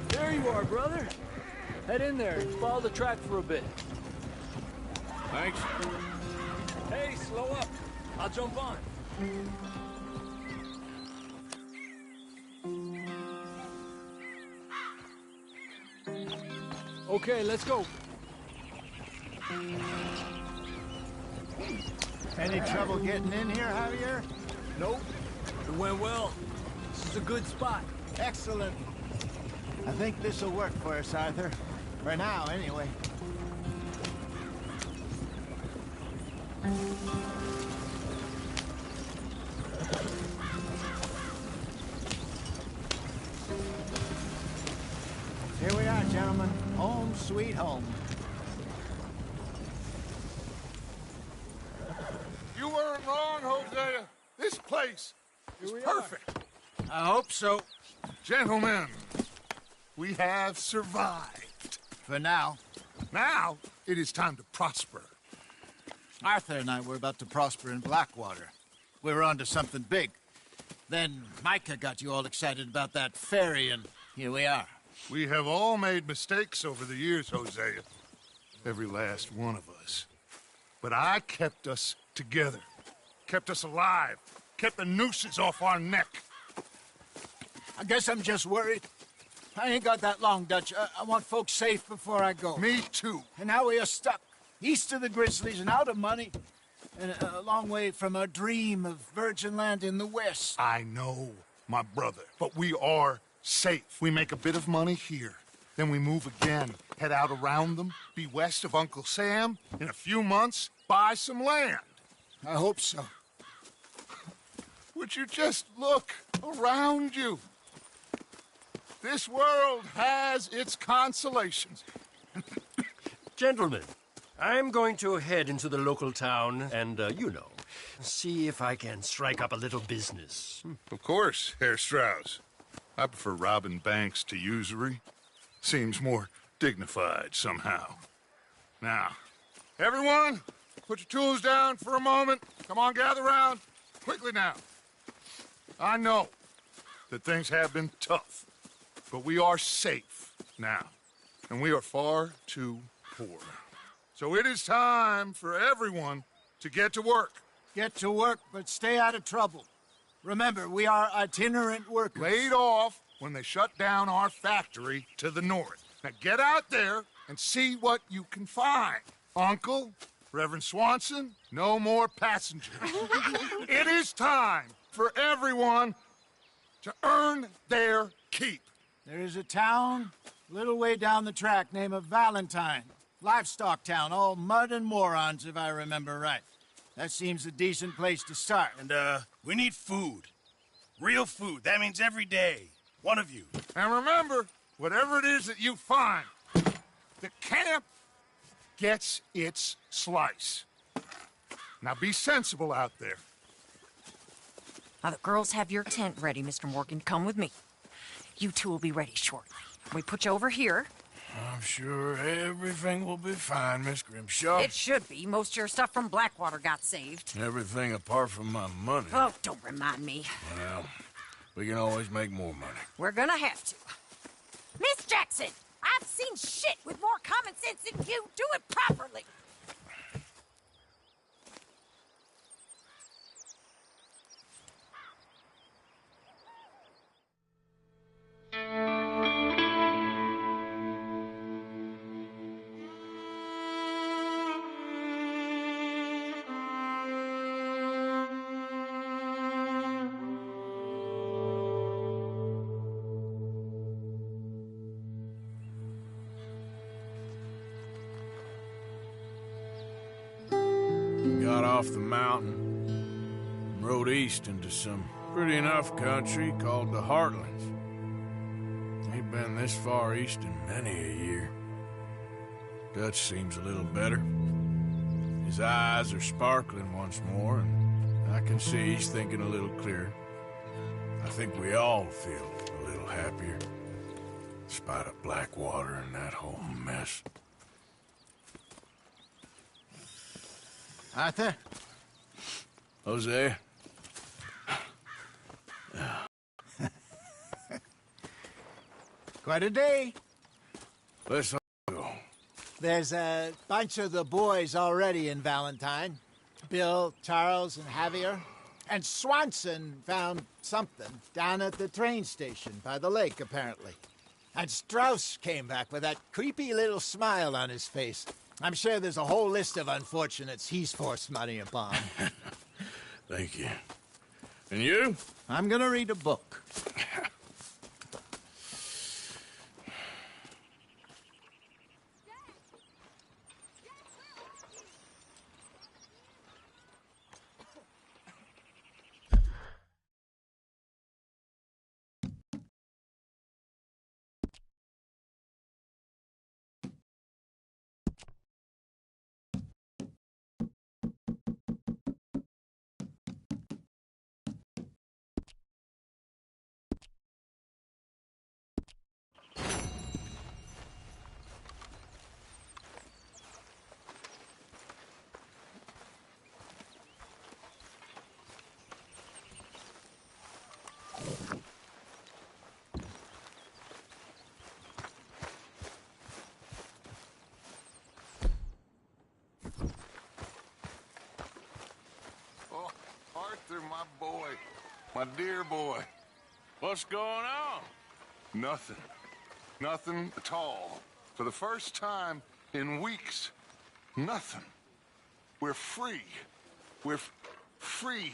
There you are, brother. Head in there and follow the track for a bit. Thanks. Hey, slow up. I'll jump on. Okay, let's go. Any trouble getting in here, Javier? Nope. It went well. This is a good spot. Excellent. I think this'll work for us, Arthur. For now, anyway. Here we are, gentlemen. Home sweet home. You weren't wrong, Hosea. This place is perfect. I hope so. Gentlemen, we have survived. For now. Now, it is time to prosper. Arthur and I were about to prosper in Blackwater. We were onto something big. Then Micah got you all excited about that ferry, and here we are. We have all made mistakes over the years, Hosea. Every last one of us. But I kept us together. Kept us alive. Kept the nooses off our neck. I guess I'm just worried. I ain't got that long, Dutch. I want folks safe before I go. Me too. And now we are stuck, east of the Grizzlies and out of money, and a long way from our dream of virgin land in the west. I know, my brother, but we are safe. We make a bit of money here. Then we move again, head out around them, be west of Uncle Sam. In a few months, buy some land. I hope so. Would you just look around you? This world has its consolations. Gentlemen, I'm going to head into the local town and, see if I can strike up a little business. Of course, Herr Strauss. I prefer robbing banks to usury. Seems more dignified somehow. Now, everyone, put your tools down for a moment. Come on, gather round. Quickly now. I know that things have been tough, but we are safe now, and we are far too poor. So it is time for everyone to get to work. Get to work, but stay out of trouble. Remember, we are itinerant workers. Laid off when they shut down our factory to the north. Now get out there and see what you can find. Uncle, Reverend Swanson, no more passengers. It is time for everyone to earn their keep. There is a town a little way down the track named Valentine. Livestock town, all mud and morons, if I remember right. That seems a decent place to start. And, we need food. Real food. That means every day. One of you. And remember, whatever it is that you find, the camp gets its slice. Now be sensible out there. Now, the girls have your tent ready, Mr. Morgan. Come with me. You two will be ready shortly. We put you over here. I'm sure everything will be fine, Miss Grimshaw. It should be. Most of your stuff from Blackwater got saved. Everything apart from my money. Oh, don't remind me. Well, we can always make more money. We're gonna have to. Miss Jackson, I've seen shit with more common sense than you. Do it properly. Got off the mountain and rode east into some pretty enough country called the Heartlands. Ain't been this far east in many a year. Dutch seems a little better. His eyes are sparkling once more, and I can see he's thinking a little clearer. I think we all feel a little happier, in spite of Blackwater and that whole mess. Arthur? Hosea? Quite a day. Let's go. There's a bunch of the boys already in Valentine. Bill, Charles, and Javier. And Swanson found something down at the train station by the lake, apparently. And Strauss came back with that creepy little smile on his face. I'm sure there's a whole list of unfortunates he's forced money upon. Thank you. And you? I'm gonna read a book. boy. My dear boy. What's going on? Nothing. Nothing at all. For the first time in weeks, nothing. We're free. We're free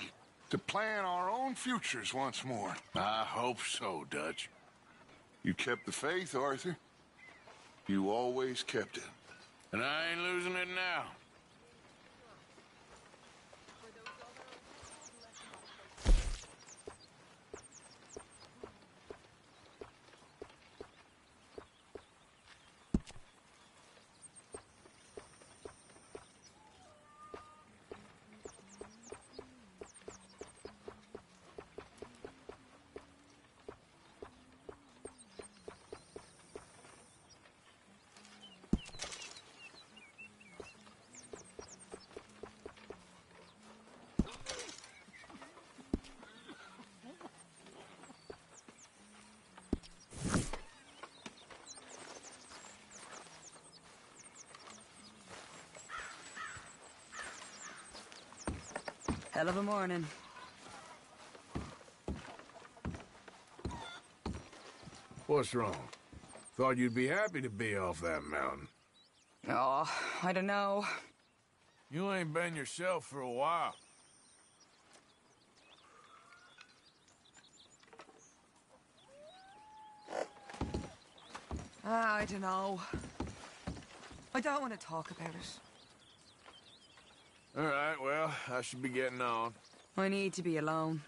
to plan our own futures once more. I hope so, Dutch. You kept the faith, Arthur. You always kept it. And I ain't losing it now. Hell of a morning. What's wrong? Thought you'd be happy to be off that mountain. Oh, I don't know. You ain't been yourself for a while. I don't know. I don't want to talk about it. All right, well, I should be getting on. I need to be alone.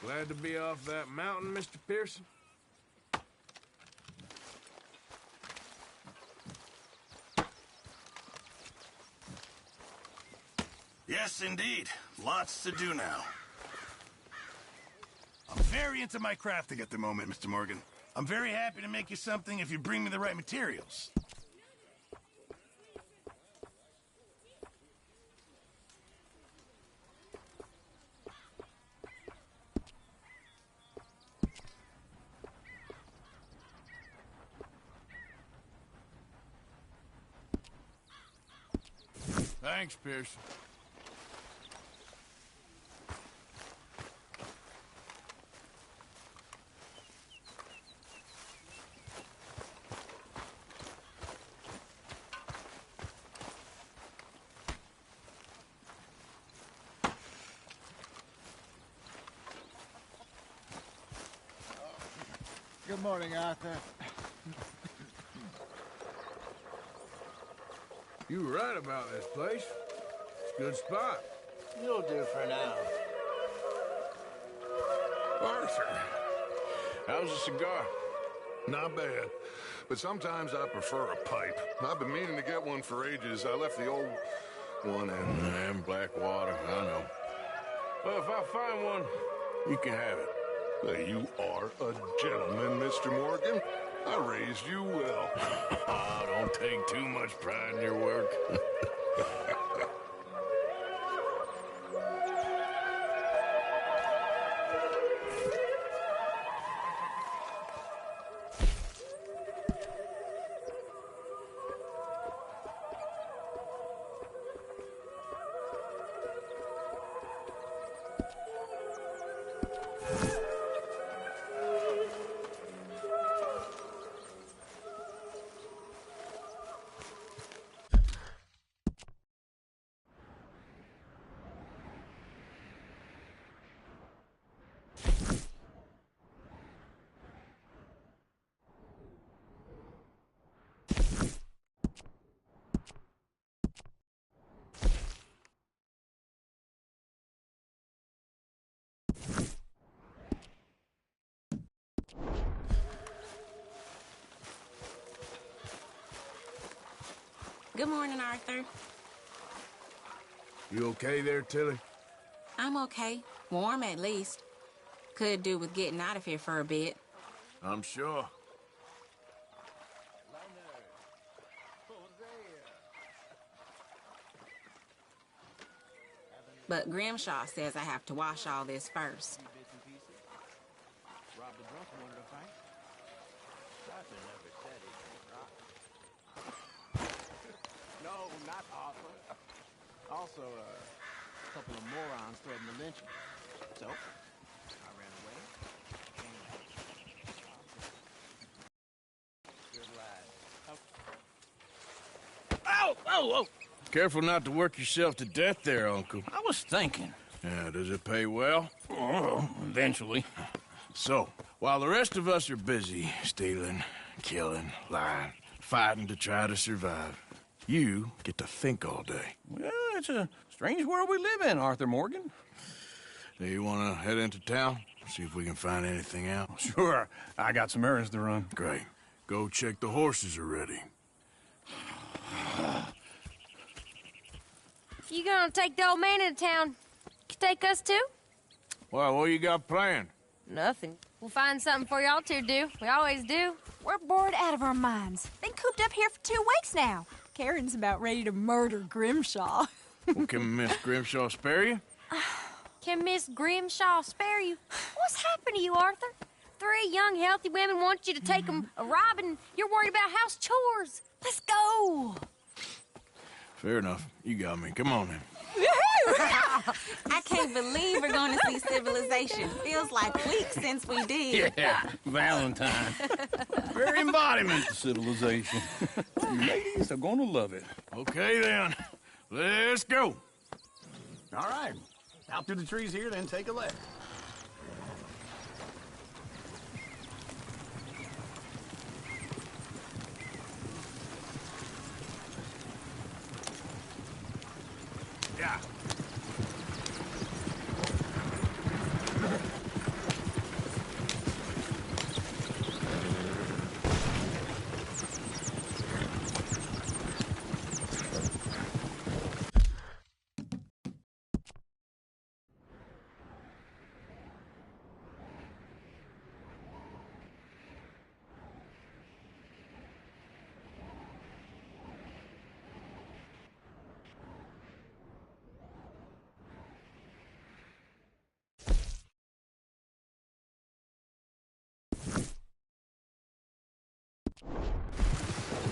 Glad to be off that mountain, Mr. Pearson? Yes, indeed. Lots to do now. I'm very into my crafting at the moment, Mr. Morgan. I'm very happy to make you something if you bring me the right materials. Thanks, Pearson. Good morning, Arthur. You were right about this place. It's a good spot. You'll do for now. Arthur, how's a cigar? Not bad. But sometimes I prefer a pipe. I've been meaning to get one for ages. I left the old one in Blackwater, I know. Well, if I find one, you can have it. You are a gentleman, Mr. Morgan. I raised you well. Oh, don't take too much pride in your work. Good morning, Arthur. You okay there, Tilly? I'm okay. Warm, at least. Could do with getting out of here for a bit. I'm sure. But Grimshaw says I have to wash all this first. Arthur never said he could rock. No, not Arthur. Also, a couple of morons threatened to lynch me. So, I ran away. Good lad. Ow! Oh, oh! Careful not to work yourself to death there, Uncle. I was thinking. Yeah, does it pay well? Oh, eventually. So, while the rest of us are busy stealing, killing, lying, fighting to try to survive, you get to think all day. Well, it's a strange world we live in, Arthur Morgan. Do you want to head into town? See if we can find anything out? Sure. I got some errands to run. Great. Go check the horses are ready. You gonna take the old man into town? You take us too? Well, what you got planned? Nothing. We'll find something for y'all to do. We always do. We're bored out of our minds. Been cooped up here for 2 weeks now. Karen's about ready to murder Grimshaw. Well, can Miss Grimshaw spare you? Can Miss Grimshaw spare you? What's happened to you, Arthur? 3 young, healthy women want you to take them a robbing. You're worried about house chores. Let's go. Fair enough. You got me. Come on, then. I can't believe we're going to see civilization. Feels like weeks since we did. Yeah, Valentine. Very embodiment of civilization. Ladies are gonna love it. Okay, then. Let's go. All right. Out through the trees here, then take a left. Yeah.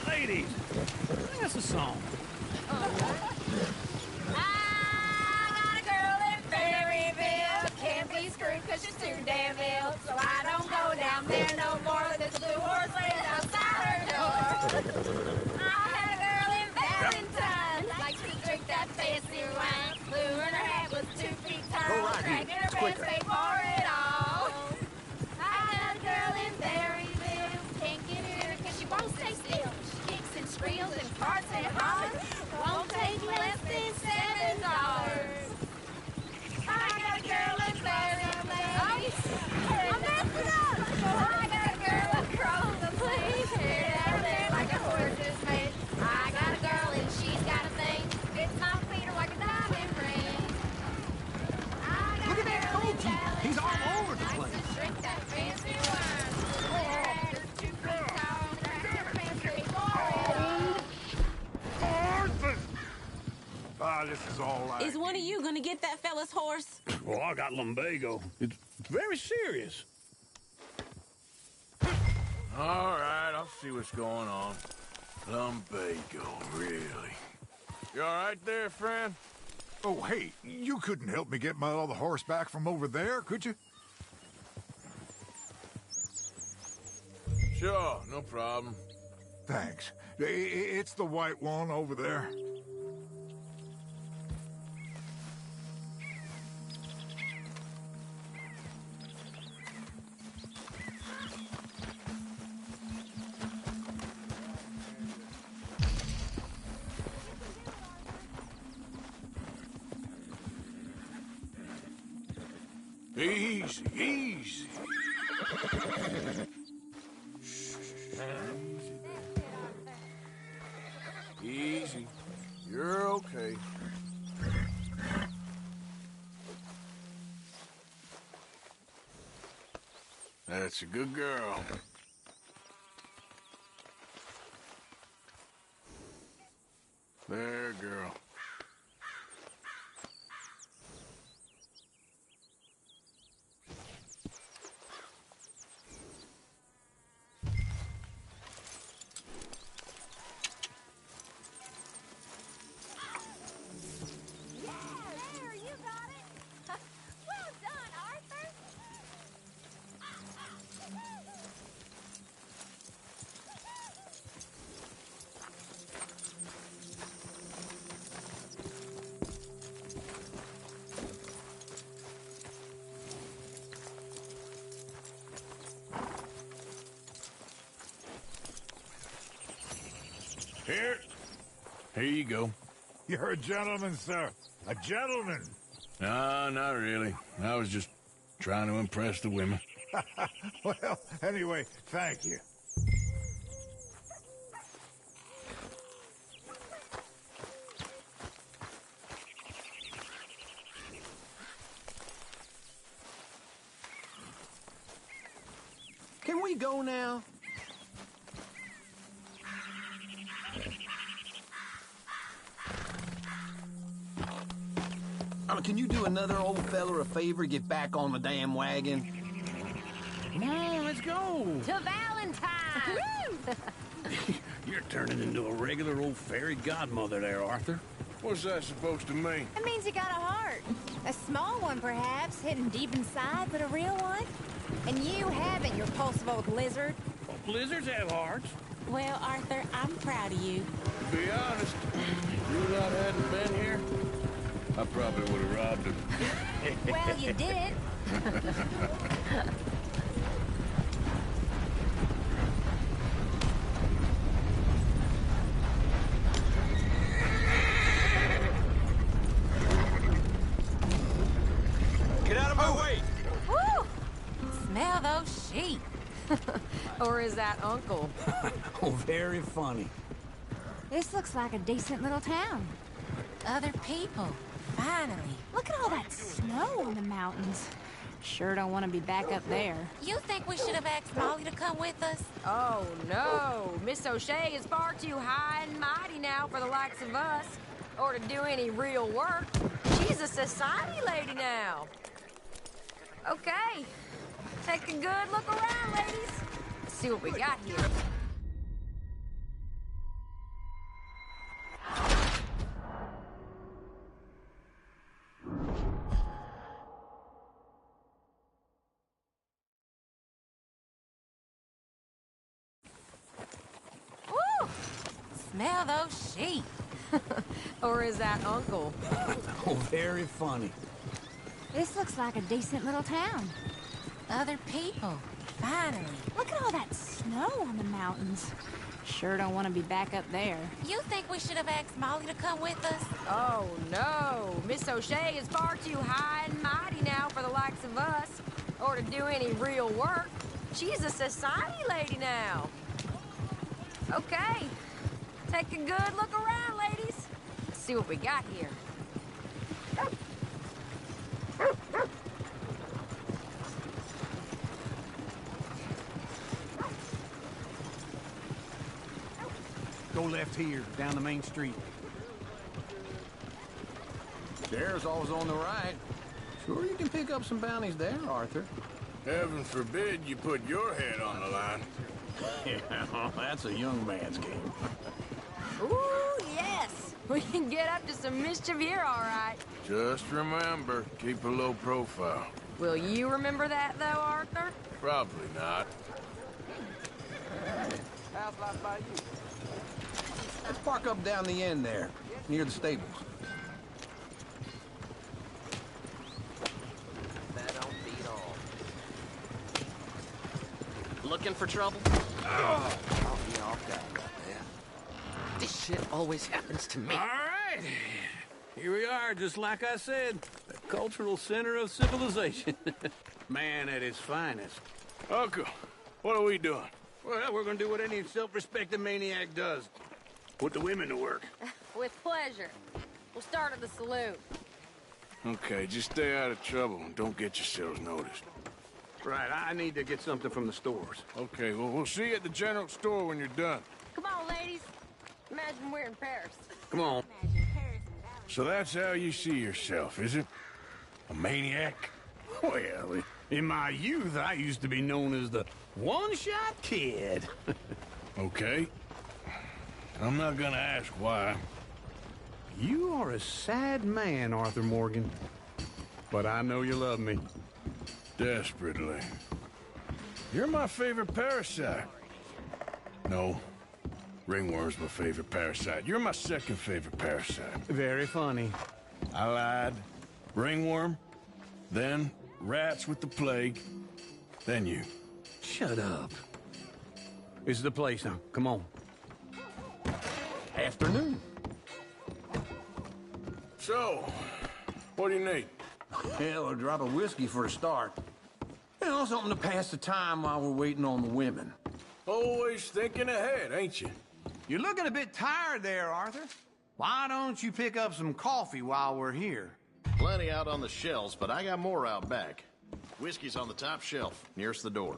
Ladies, sing us a song. I got a girl in Berryville. Can't be screwed 'cause she's too damn ill. So I don't go down there no more. There's a blue horse laying outside her door. I had a girl in Valentine. Likes to drink that fancy wine. Blue and her hat was 2 feet tall. Go right here. Dragging her It's pants quicker. paid for it all. I had a girl in Berryville. Can't get her 'cause she won't stay still. She kicks and squeals and farts and hollers. Won't take less than $7. I got a girl in Berryville. I'm messing up. I got a girl across the place. Hair down there like a horse is made. I got a girl and she's got a thing. It's my feet are like a diamond ring. Look at that coach. He's all over the place. Drink that fancy wine. Her hat is 2 feet tall. Her pants paid for it. Arthur! Ah, this is all right. Is one of you gonna get that fella's horse? Well, I got lumbago. It's very serious. All right, I'll see what's going on. Lumbago, really. You all right there, friend? Oh, hey, you couldn't help me get my other horse back from over there, could you? Sure, no problem. Thanks. It's the white one over there. Easy, easy. Easy. You're okay. That's a good girl. There, girl. Here. Here you go. You're a gentleman, sir. A gentleman. No, not really. I was just trying to impress the women. Well, anyway, thank you. Can we go now? Can you do another old fella a favor? Get back on the damn wagon. Come on, let's go. To Valentine! You're turning into a regular old fairy godmother there, Arthur. What's that supposed to mean? It means you got a heart. A small one, perhaps, hidden deep inside, but a real one. And you haven't, you repulsive old lizard. Well, lizards have hearts. Well, Arthur, I'm proud of you. To be honest, if you lot hadn't been here, I probably would have robbed him. Well, you did. Get out of my way! Woo! Smell those sheep. Or is that Uncle? Oh, very funny. This looks like a decent little town. Other people. Finally. Look at all that snow in the mountains. Sure don't want to be back up there. You think we should have asked Molly to come with us? Oh, no. Miss O'Shea is far too high and mighty now for the likes of us, or to do any real work. She's a society lady now. Okay. Take a good look around, ladies. Let's see what we got here. Woo! Smell those sheep. Or is that Uncle? Oh, very funny. This looks like a decent little town. Other people. Finally. Look at all that snow on the mountains. Sure don't want to be back up there. You think we should have asked Molly to come with us? Oh, no. Miss O'Shea is far too high and mighty now for the likes of us, or to do any real work. She's a society lady now. Okay. Take a good look around, ladies. Let's see what we got here. Go left here, down the main street. There's always on the right. Sure you can pick up some bounties there, Arthur. Heaven forbid you put your head on the line. Yeah, that's a young man's game. Ooh, yes. We can get up to some mischief here, all right. Just remember, keep a low profile. Will you remember that, though, Arthur? Probably not. How's life by you? Let's park up down the end there, near the stables. That don't beat all. Looking for trouble? Oh. Yeah, okay. Yeah. This shit always happens to me. All right. Here we are, just like I said. The cultural center of civilization. Man at his finest. Uncle, what are we doing? Well, we're gonna do what any self-respecting maniac does. Put the women to work. With pleasure. We'll start at the saloon. Okay, just stay out of trouble and don't get yourselves noticed. Right, I need to get something from the stores. Okay, well, we'll see you at the general store when you're done. Come on, ladies. Imagine we're in Paris. Come on. So that's how you see yourself, is it? A maniac? Well, in my youth, I used to be known as the one-shot kid. Okay. I'm not gonna ask why. You are a sad man, Arthur Morgan. But I know you love me. Desperately. You're my favorite parasite. No. Ringworm's my favorite parasite. You're my second favorite parasite. Very funny. I lied. Ringworm, then rats with the plague, then you. Shut up. This is the place now. Come on. afternoon. So, what do you need? Hell, a drop of whiskey for a start. You know, something to pass the time while we're waiting on the women. Always thinking ahead, ain't you? You're looking a bit tired there, Arthur. Why don't you pick up some coffee while we're here? Plenty out on the shelves, but I got more out back. Whiskey's on the top shelf, nearest the door.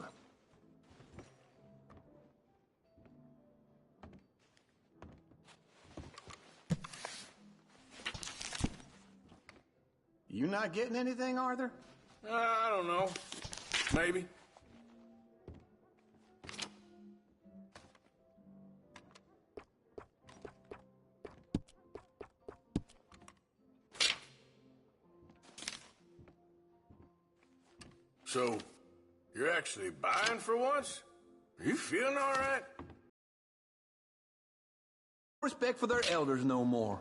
You not getting anything, Arthur? I don't know. Maybe. So, you're actually buying for once? Are you feeling all right? Respect for their elders no more.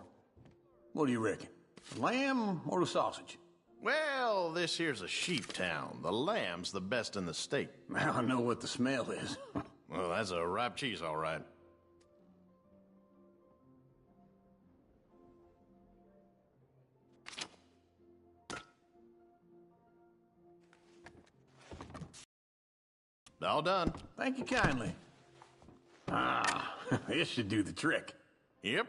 What do you reckon? The lamb or the sausage? Well, this here's a sheep town. The lamb's the best in the state. I know what the smell is. Well, that's a ripe cheese, all right. All done. Thank you kindly. Ah, this should do the trick. Yep.